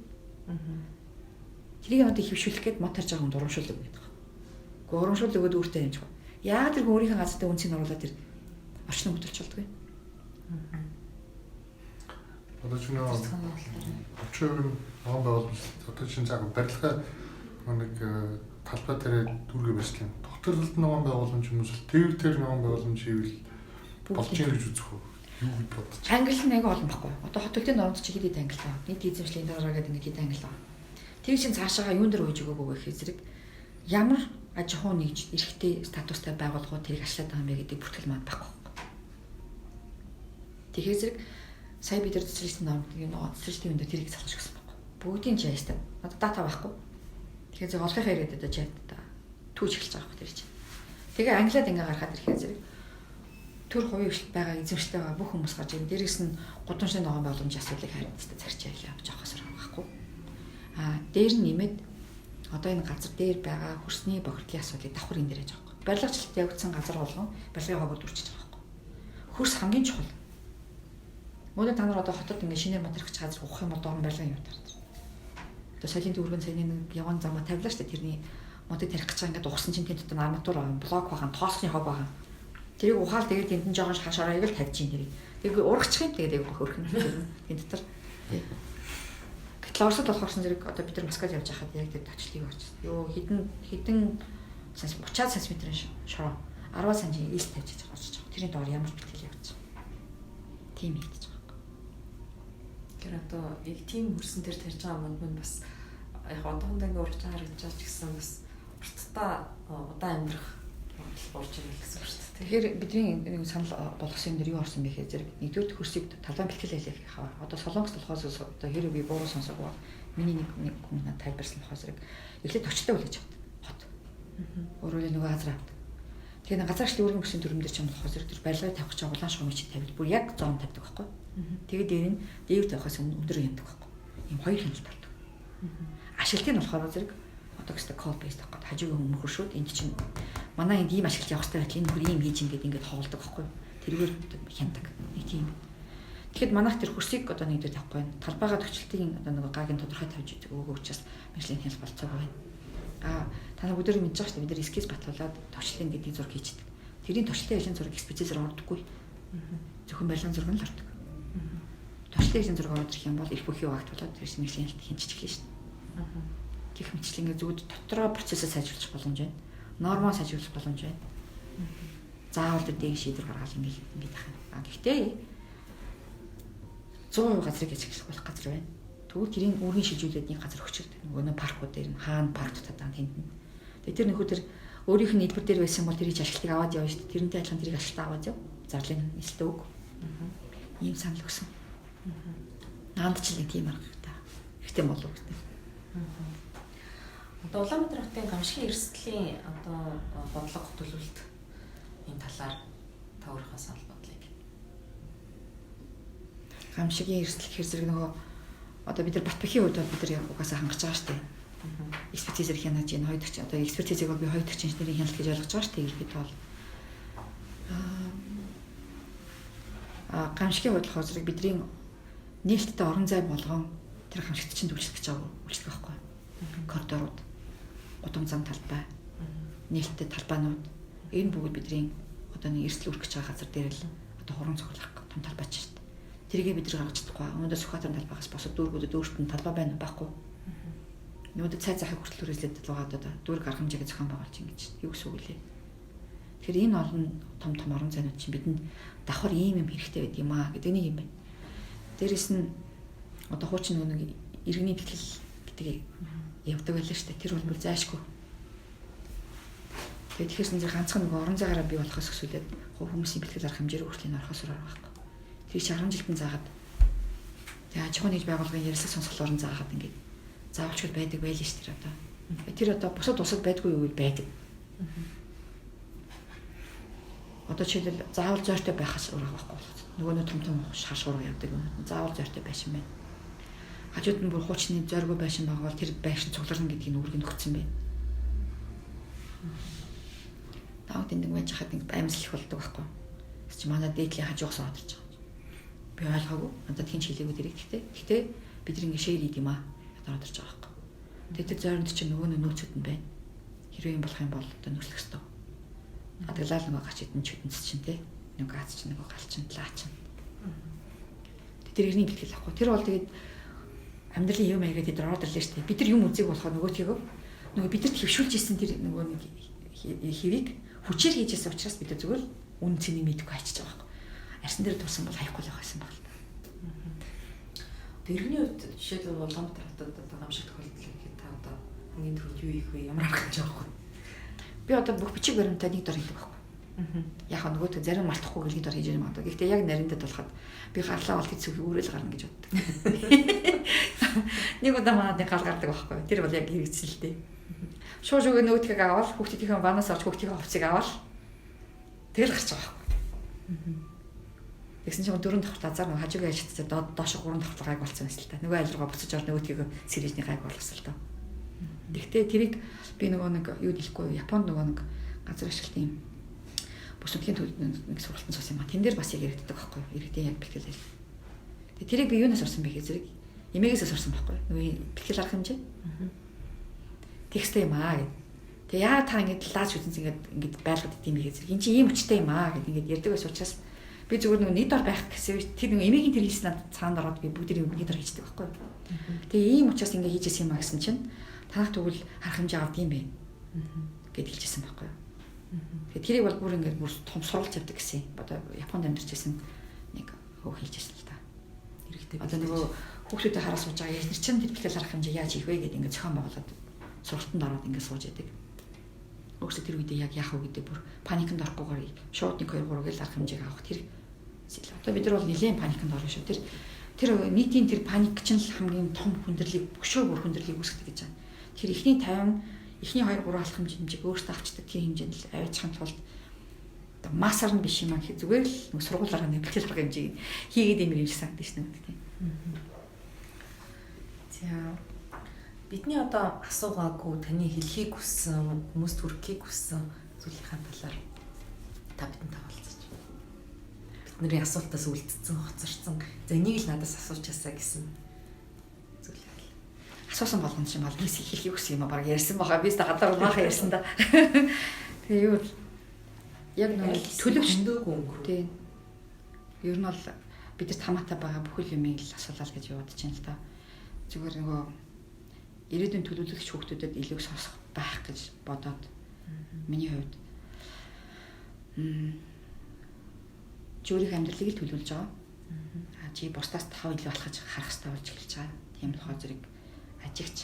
Тэрийг одоо хөвшүүлэх гээд мод тарж байгаа хүнд урамшуулдаг гэдэг байна. Гэхдээ урамшуул өгөөд өөртөө хэмжих. Яагаад тэр хүн өөрийнхөө газартаа үнцийг оруулаад тэр орчин хөдөлж болдгоо. Одоо ч нэг очоор ногоон байгууламж одоо чинь цаг барилга нэг талбай дээр дүүргээ барьсан. Тогтворлолт ногоон байгууламж хүмүүс л тэр ногоон байгууламж хийвэл болж ийн гэж үзэх үү? Юу гэж бодож? Англи нэг олон баггүй. Одоо хот төлтийн нормч чи хэд англи байна. Нийт эзэмшлийн дараа гэдэг ингээд хэд англи байна. Тэр чинь цаашаага юун дээр үйж өгөөг гэхээр зэрэг ямар аж ахуй нэгж эрхтэй статустай байгууллагууд тэрийг ашиглаад байгаа юм бэ гэдэг бүртгэл маань баггүй. Тэгэхээр зэрэг сая бид нар цэцэрлэгчийн нормыг цэцэрлэгчийн өндөө тэрийг залгаж өгсөн байхгүй. Бүгдийн жайстай. Одоо дата байхгүй. Тэгэхээр зэрэг олохын хэрэгэд одоо жайтай түүж эхэлж байгаа байхгүй тэр чинь. Тэгээ англиад ингээ гарахад ирэхээр зэрэг төр хувийн хвшилт байгаа эзэмштэй байгаа бүх хүмүүс гарч ирэн дээрээс нь гудамжны ногоон байгууламжийн асуудлыг харилцдаг зарчаалаа авч явах хэрэгтэй байхгүй. Дээр нь нэмээд одоо энэ газар дээр байгаа хөрсний бохирдлын асуудлыг давхар энэ дээр яаж байгаа. Барилгачлалт явагдсан газар болгон барилгын хогод үрчиж байгаа байхгүй. Хөрс хамгийн чухал. Мөн та нар одоо хотод ингээ шинээр мод тархич газар ухах юм бол доор нь барилгын юм тарж. Одоо солиын дүүргэн саяны нэг явган замаа тавилаа штэ тэрний модыг тарих гэж байгаа ингээд ухсан чинь тэнд дотор арматур байгаа, блок байгаа, тоосны хог байгаа. Тэрийг ухаал тэгээд тэнд нь жоохон хашаараа ийг л тавьж чинь тэрийг. Тэгээд урагчих юм тэгээд хөрх нь тэнд дотор. Гэтэл Оросд болохоорсон зэрэг одоо бид нар Москвад явж байхад яг тэр точлыг очсон. Йоо хідэн сантиметр 30 см шороо 10 см ил тавьж очиж байгаа. Тэрийн доор ямар бэлтгэл явж байгаа. Тийм хийгдэж байгаа. Тэр одоо яг тийм хөрсөн дээр тарьж байгаа манд бас яг одоохондоо ингээ урагчаа харагдаж байгаа ч гэсэн бас хурцтай удаан амьдрах болж байгаа гэсэн үг шүү дээ. Тэгэхээр бидний нэг санал болгосон юм дээр юу орсон бэ гэхээр зэрэг нэгдүгээр хөрсийг талбайн бэлтгэл хэлэх хаа. Одоо Солонгос болохоос одоо хэрэв би буруу сонсоогүй миний нэг хүн надад тайлбарсан болохоос зэрэг эхлээд төчтэй үл гэж бат. Хот. Өөрөөр нөгөө газар авт. Тэгэхээр газар ашиг өөрийн бүсийн төрөм дээр ч юм болохоос зэрэг тэр барилгыг тавих гэж улаан шугам чи тавил бүр яг зоон тавьдаг байхгүй. Тэгээд дээр нь дээвэр тавихаас өндөр яндаг байхгүй. Ийм хоёр хэмжээ тавьдаг. Ашиглалтыг нь болохоор зэрэг одоо гэстэй call based байхгүй. Хажуугийн өмнөх шүүд энд чинь манай энд ийм ашиглаж явах хэрэгтэй байл энэ бүр ийм хийж ингээд хоолдог байхгүй. Тэргээр хяндаг. Нэг тийм. Тэгэхэд манайх тэр хөрсийг одоо нэгдээд авахгүй байна. Талбайгаа төвчлөлтийн одоо нөгөө гагийн тодорхой тавьж өгөө учраас Мишлийн хяналт болцоогүй байна. Та нар өдөр мэдж байгаа шүү дээ. Бид нар эскиз батлуулаад төвчлэн гэдэг зураг хийчихдэг. Тэрийн төвчлөлтийн ажлын зураг экспозицээр ордоггүй. Зөвхөн барилгын зураг нь л ордог. Төвчлөлтийн ажлын зураг орох юм бол их бүхий багтуулаад тэр Мишлийн хяналт хинчиж эхлэв шүү дээ. Гэх мэтчлэнгээ зүуд дотроо процессыг сайжруулах боломж байна. Нормоо сайжруулах боломж байна. Заавал дээг шийдвэр гаргал ингэж байх юм. Гэхдээ 100% газрыг ажиглах болох газар байна. Тэгвэл тэрийн үүргийн шилжүүлээд нэг газар өчөлдөг. Нөгөө паркууд дээр нь хаана парк татаад тэнд нь. Тэгээ тэр нөхөд тэр өөрийнх нь нийлбэр дээр байсан бол тэрийг ашиглалтыг аваад явна шүү дээ. Тэрнтэй адилхан тэрийг ашиглалтаа аваад яв. Зарлын нэлтээ өг. Ийм санал өгсөн. Наанд ч нэг тийм арга та. Ихтэй болов гэдэг. Одоо Улаанбаатар хотын гамшигын эрсдлийн одоо бодлого төлөвлөлт энэ талаар та өөрийнхөө санал бодлыг. Гамшигын эрсдэл гэхэр зэрэг нөгөө одоо бид нар Батбахийн хувьд бол бид нар угаасаа хангаж байгаа шүү дээ. Экспертизээр хянаж энэ хоёр дахь одоо экспертизийг бол би хоёр дахь инженерийн хяналт гэж ойлгож байгаа шүү дээ. Бид бол гамшигын хувьд болохоор зэрэг бидний нээлттэй орон зай болгон тэр гамшигт чинь төлөвлөх гэж байгаа үйлчлэг байхгүй. Коридорууд, удам зам талбай, нээлттэй талбайнууд энэ бүгд бидний одоо нэг эрсдэл үргэж байгаа газар дээр л одоо хуран цоглох том талбай ч шүү дээ. Тэрийг бид нар гаргаж чадахгүй. Өнөөдөр Сүхбаатарын талбайгаас босоод дүүргүүдэд өөртөө талбай байна байхгүй. Өнөөдөр цай захыг хүртэл хүрээлээд байгаа одоо дүүрэг арга хэмжээгээ зохион байгуулж ингэж юу гэсэн үг лээ. Тэгэхээр энэ олон том орон зайнууд чинь бидэнд давхар ийм юм хэрэгтэй байд юм аа гэдэг нэг юм байна. Дээрээс нь одоо хуучин нэг иргэний бэлтгэл гэдэг явдаг байлаа шүү дээ. Тэр бол бүр зайшгүй. Тэгээд тэгэхээр зэрэг ганцхан нэг орон зайгаараа бий болохоос өсвөлээд хүмүүсийн бэлтгэл арга хэмжээр өөрчлөлт орохоос байхгүй. Тэр 10 жилтэн заагаад тэгээ аж ахуйн нэгж байгууллагын ярилцлага сонсголоор нь заагаад ингээд заавалчгүй байдаг байл ш тэр одоо. Тэр одоо бусад усад байдгүй юу байдаг. Одоо жишээлбэл заавал зойртой байхаас өөр байхгүй. Нөгөө нэг том шаршуур явдаг юм. Заавал зойртой байшин байна. Хажууд нь бүр хуучны зоргүй байшин байгаа бол тэр байшин цугларна гэдгийг нүргэнд өгсөн байна. Тав тэндэг байж хаад ингэ аймсал их болдог байхгүй. Тэс чи манай дээдлийн хажуугаас одорч байгаа. Би ойлгоогүй. Надад хин ч хэлээгүй дэрэг гэхдээ бид ингэ шэйр хийд юм аа. Одорч байгаа байхгүй. Тэгээд тэр зойронд чи нөгөө нөөцөд нь байна. Хэрвээ юм болох юм бол одоо нөхлөх ёстой. Адаглал нөгөө гарч идэн чүдэнс чинь те. Нөгөө гац чинь нөгөө галчин талаа чинь. Тэр иргэний бэлтгэл авахгүй. Тэр бол тэгээд амьдралын юм аягаад тэр ороод ирлээ шүү дээ. Бид нар юм үзег болохоор нөгөө бидэрт хөвшүүлж ийсэн тэр нөгөө нэг хэвийг хүчээр хийжсэн учраас бид зүгээр үн цэнийг мэдэхгүй хайчиж байгаа байхгүй. Арсан дээр турсан бол хаяхгүй л байсан баг л та. Тэрний үед жишээлбэл Улаанбаатар хотод одоо гамшиг тохиолдол гэхэд та одоо хамгийн түрүүнд юу хийх вэ? Ямар арга хэмжээ авах вэ? Би одоо бүх бичиг баримтаа нэг дор хийдэг байхгүй. Яг нөгөө зарим мартахгүй гэлний дор хийж байгаа юм одоо. Гэхдээ яг нариндад болоход би гарлаа бол хэцүү үүрэл гарна гэж боддог. Нэг удаа манад гал гардаг байхгүй. Тэр бол яг хэрэгцэл л дээ. Шууж өгөө нөтгийг аваад хүүхдийнхээ банаас авч хүүхдийнхээ хувцсыг аваад тэгэл гарч байгаа байхгүй. Тэгсэн чинь 4 дахь лазар нөгөө хажуугийн ажилтнаа доош 3 дахь гайг болсон юм л та. Нөгөө айл руугаа буцаж орно нөтгийг сэрижний гайг болгосон л та. Тэгтээ тэрийг би нөгөө нэг юу дэлэхгүй Японд нөгөө нэг газар ашиглалтын бүсүнхийн төлөв нэг сургалтын суусан юм а. Тэн дээр бас яг яригддаг байхгүй. Иргэдийн яг бэлтгэл. Тэгээ тэрийг би юунаас сурсан бэ гэж зэрэг эмээгээс сурсан байхгүй. Нөгөө бэлтгэл арга хэмжээ. Тексттэй юм аа гэд. Тэгээ яа та ингэж лааж үзэн ингэж байлгаад идэм бэ гэж зэрэг. Энд чи ийм хүчтэй юм аа гэд ингэж ярьдаг байсан учраас би зүгээр нөгөө нэг дор байх гэсэн тэр нөгөө эмээгийн тэр хийсэн цаанд ороод би бүгдийг нэг дор хийждэг байхгүй. Тэгээ ийм учраас ингэ хийжсэн юм а гэсэн чинь танах тэгвэл харах хэмжээ авд юм бэ гэд хэлжсэн байхгүй. Тэгээ тэрийг бол бүр ингэ бүр том суралж явдаг гэсэн. Одоо Японд амьдарч байсан нэг хөө хэлжсэн л та. Хэрэгтэй. Одоо нөгөө хүүхдүүдэд хараа сууж байгаа яг нэр чинь тэр бэлтгэл арга хэмжээ яаж хийх вэ гэд ингэ зохион байгуулад сургалтанд ороод ингэ сууж яадаг. Өөрсдөө тэр үедээ яг яах вэ гэдэг бүр паникнд орохгүйгээр шууд 1 2 3 гэж арга хэмжээг авах тэр одоо бид нар бол нэлээд паникнд орно шүү. Тэр нийтийн тэр паник чинь л хамгийн том хүндрэлийг бөшөө бүр хүндрэлийг үүсгэж гэж байна. Тэр эхний 50 эхний 2 3 алхам хэмжээг өөрсдөө авчдаг тийм хэмжээнд л аваачихын тулд одоо масаар нь биш юм аа зүгээр л нэг сургуулаараа нэг бэлтгэл арга хэмжээг хийгээд юм шиг санагдаж байна тийм. За бидний одоо асуугаагүй таны хэлхийг хүссэн хүмүүст хүрэхийг хүссэн зүйлийнхаа талаар та бидэнд хаалцаж. Бидний асуултаас үлдсэн хоцорсон. За энийг л надаас асуучаасаа гэсэн зүйл байл. Асуусан болгон чинь бол бис хэлхийг хүсэх юм аа баг ярьсан байгаа. Бис гадар баахан ярьсан да. Тэгээ юу яг нэг төлөвшдөөгүй өнгөрөө. Тийм. Ер нь бол бидэрт хамаатай байгаа бүхэл юмыг л асуулаа гэж явуулж байна л да. Зүгээр нөгөө ирээдүйн төлөвлөгч хүүхдүүдэд илүү сонсох байх гэж бодоод миний хувьд өөрийн амьдралыг л төлөвлөж байгаа. Чи бусдаас тав илүү алхаж харах хэрэгтэй болж эхэлж байгаа. Тийм болохоор зэрэг ажигч.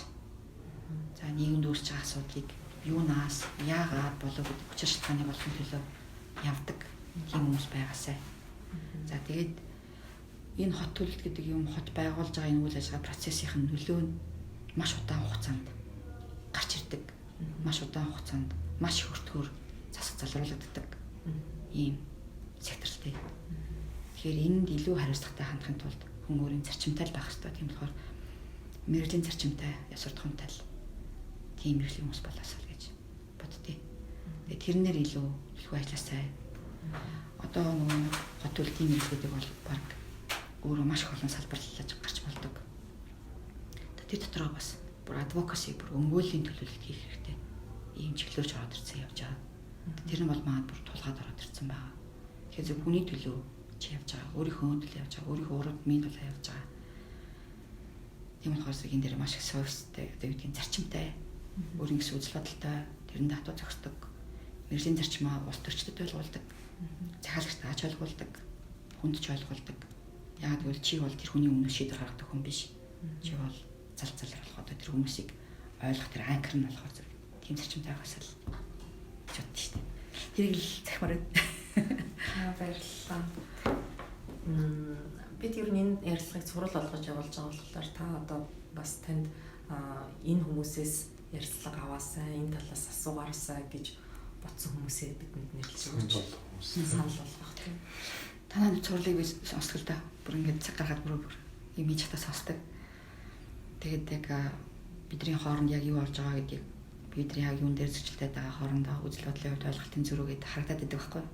За нийгэмд үүсэж байгаа асуудлыг юунаас, яагаад болов гэдэг хүчин шалтгааны болгон төлөө явдаг тийм хүмүүс байгаасай. За тэгээд энэ хот төлөлт гэдэг юм хот байгуулж байгаа энэ үйл ажиллагаа процессын нөлөө нь маш удаан хугацаанд гарч ирдэг. Маш удаан хугацаанд маш их өртгөр засаг залруулагддаг ийм сектортэй. Тэгэхээр энд илүү хариуцлагатай хандахын тулд хүн өөрийн зарчимтай байх хэрэгтэй. Тийм болохоор мэрэгжлийн зарчимтай, ёс суртахуунтай тийм мэрэгжлийн хүмүүс болоосаа гэж боддتي. Тэгээд тэрнэр илүү төлөв ажилласаа. Одоо нөгөө хот төлөлтийн мэрэгжлүүдийг бол баг өөрөө маш их олон салбарлаж гарч болдог. Тэр дотроо бас бүр адвокаси бүр өмгөөлийн төлөвлөлт хийх хэрэгтэй. Ийм чиглэлөөр ч ороод ирсэн явж байгаа. Тэр нь бол маад бүр тулгаад ороод ирсэн байгаа. Тэгэхээр зөв хүний төлөө чи явж байгаа, өөрийнхөө төлөө явж байгаа, өөрийнхөө урд минь төлөө явж байгаа. Тийм болохоор зэрэг энэ дээр маш их совьстэй, одоо юу гэдгийг зарчимтай, өөрийн гэсэн үзэл бодолтой, тэрэнд хатуу зохисдог, мэрэгжлийн зарчмаа улс төрчдөд ойлгуулдаг, захиалагчтай ач холбуулдаг, хүндч ойлгуулдаг. Яг гэвэл чи бол тэр хүний өмнө шийдвэр гаргадаг хүн биш. Чи бол залзалэр болох одоо тэр хүмүүсийг ойлгох тэр анкер нь болохоор зэрэг тийм зарчимтай байгаас л гэж боддоо шүү дээ. Тэрийг л захимаар баярлалаа. Бид ер нь энэ ярилцлагыг цуврал болгож явуулж байгаа болохоор та одоо бас танд энэ хүмүүсээс ярилцлага аваасаа, энэ талаас асуугаараасаа гэж бодсон хүмүүсээ бидэнд нэрлэж санал болгох тийм. Танаа цувралыг би сонсдог л да. Бүр ингээд цаг гаргаад бүр юм хийж хатаа сонсдог. Тэгээд яг бидний хооронд яг юу болж байгаа гэдгийг бидний яг юун дээр зөрчилтэй байгаа хоорондоо үзэл бодлын хувьд ойлголтын зөрүүгээд харагдаад байдаг байхгүй.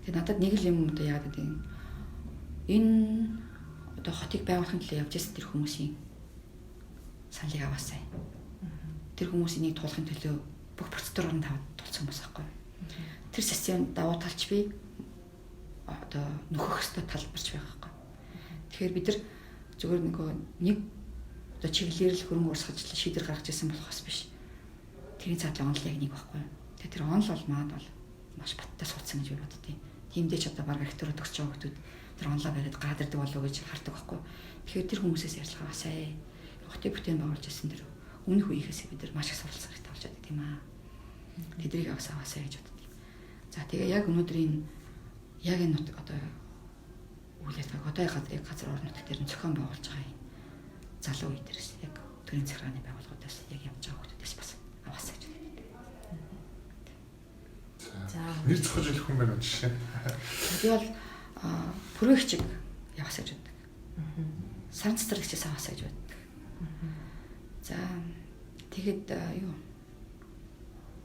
Тэгээд надад нэг л юм одоо яагаад гэдэг юм. Энэ одоо хотыг байгуулахын төлөө явж ирсэн тэр хүмүүсийн саналыг аваасаа. Тэр хүмүүсийн нэг туулахын төлөө бүх процедурыг тулцсан хүмүүс байхгүй. Тэр систем давуу талч би одоо нөхөх хөстө талбарч байгаа байхгүй. Тэгэхээр бид нар зөвхөн нэг одоо чиглэлээр л хөрөнгө урсгаж шийдвэр гаргаж ирсэн болохоос биш. Тэрийн цаатлын онол яг нэг байхгүй. Тэгэхээр тэр онол бол маад бол маш баттай суудсан гэж би боддتي. Тиймдээ ч одоо баг ректороо төгсөж байгаа хүмүүс тэр онлоо бариад гараад ирдэг болов уу гэж хардаг байхгүй. Тэгэхээр тэр хүмүүсээс ярьцгаа басаа. Хотын бүтээн байгуулж ирсэн тэр өмнөх үеийнхээс бид нар маш их суралцах хэрэгтэй болж байгаа тийм аа. Тэдрийг авсаа гэж боддتي. За тэгээ яг өнөөдрийн яг энэ одоо үйл ажиллагааг одоо яг газар орон нутаг дээр нь зохион байгуулж байгаа юм. Залуу үе дээрээс яг төрийн захиргааны байгууллагуудаас яг явж байгаа хүмүүсээс бас аваасаа гэж байна. За нэр зохиож хэлэх хүн байна жишээ. Би бол проектчиг яваасаа гэж боддог. Сарн цэцэрлэгчээс аваасаа гэж боддог. За тэгэхэд юу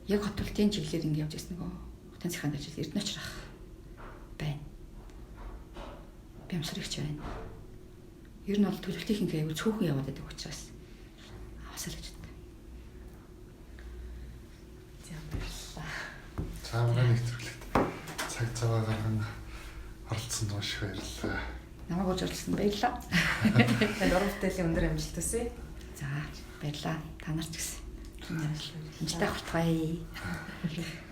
яг хот төлтийн чиглэлээр ингэ явж ирсэн нөгөө хотын захиргааны ажил Эрдэнэ очрах байна. Бямсрагч байна. Ер нь бол төлөвлөлтийнхээ аягүй цөөхөн яваад байдаг учраас аваасаа л гэж байна. За баярлалаа. За манай нэвтрүүлэгт цаг цаваа гарган оролцсон маш их баярлалаа. Намайг урьж оролцсон баярлалаа. Танд уран бүтээлийн өндөр амжилт хүсье. За баярлалаа. Та нар ч гэсэн. Хэмжтэй хүртгая.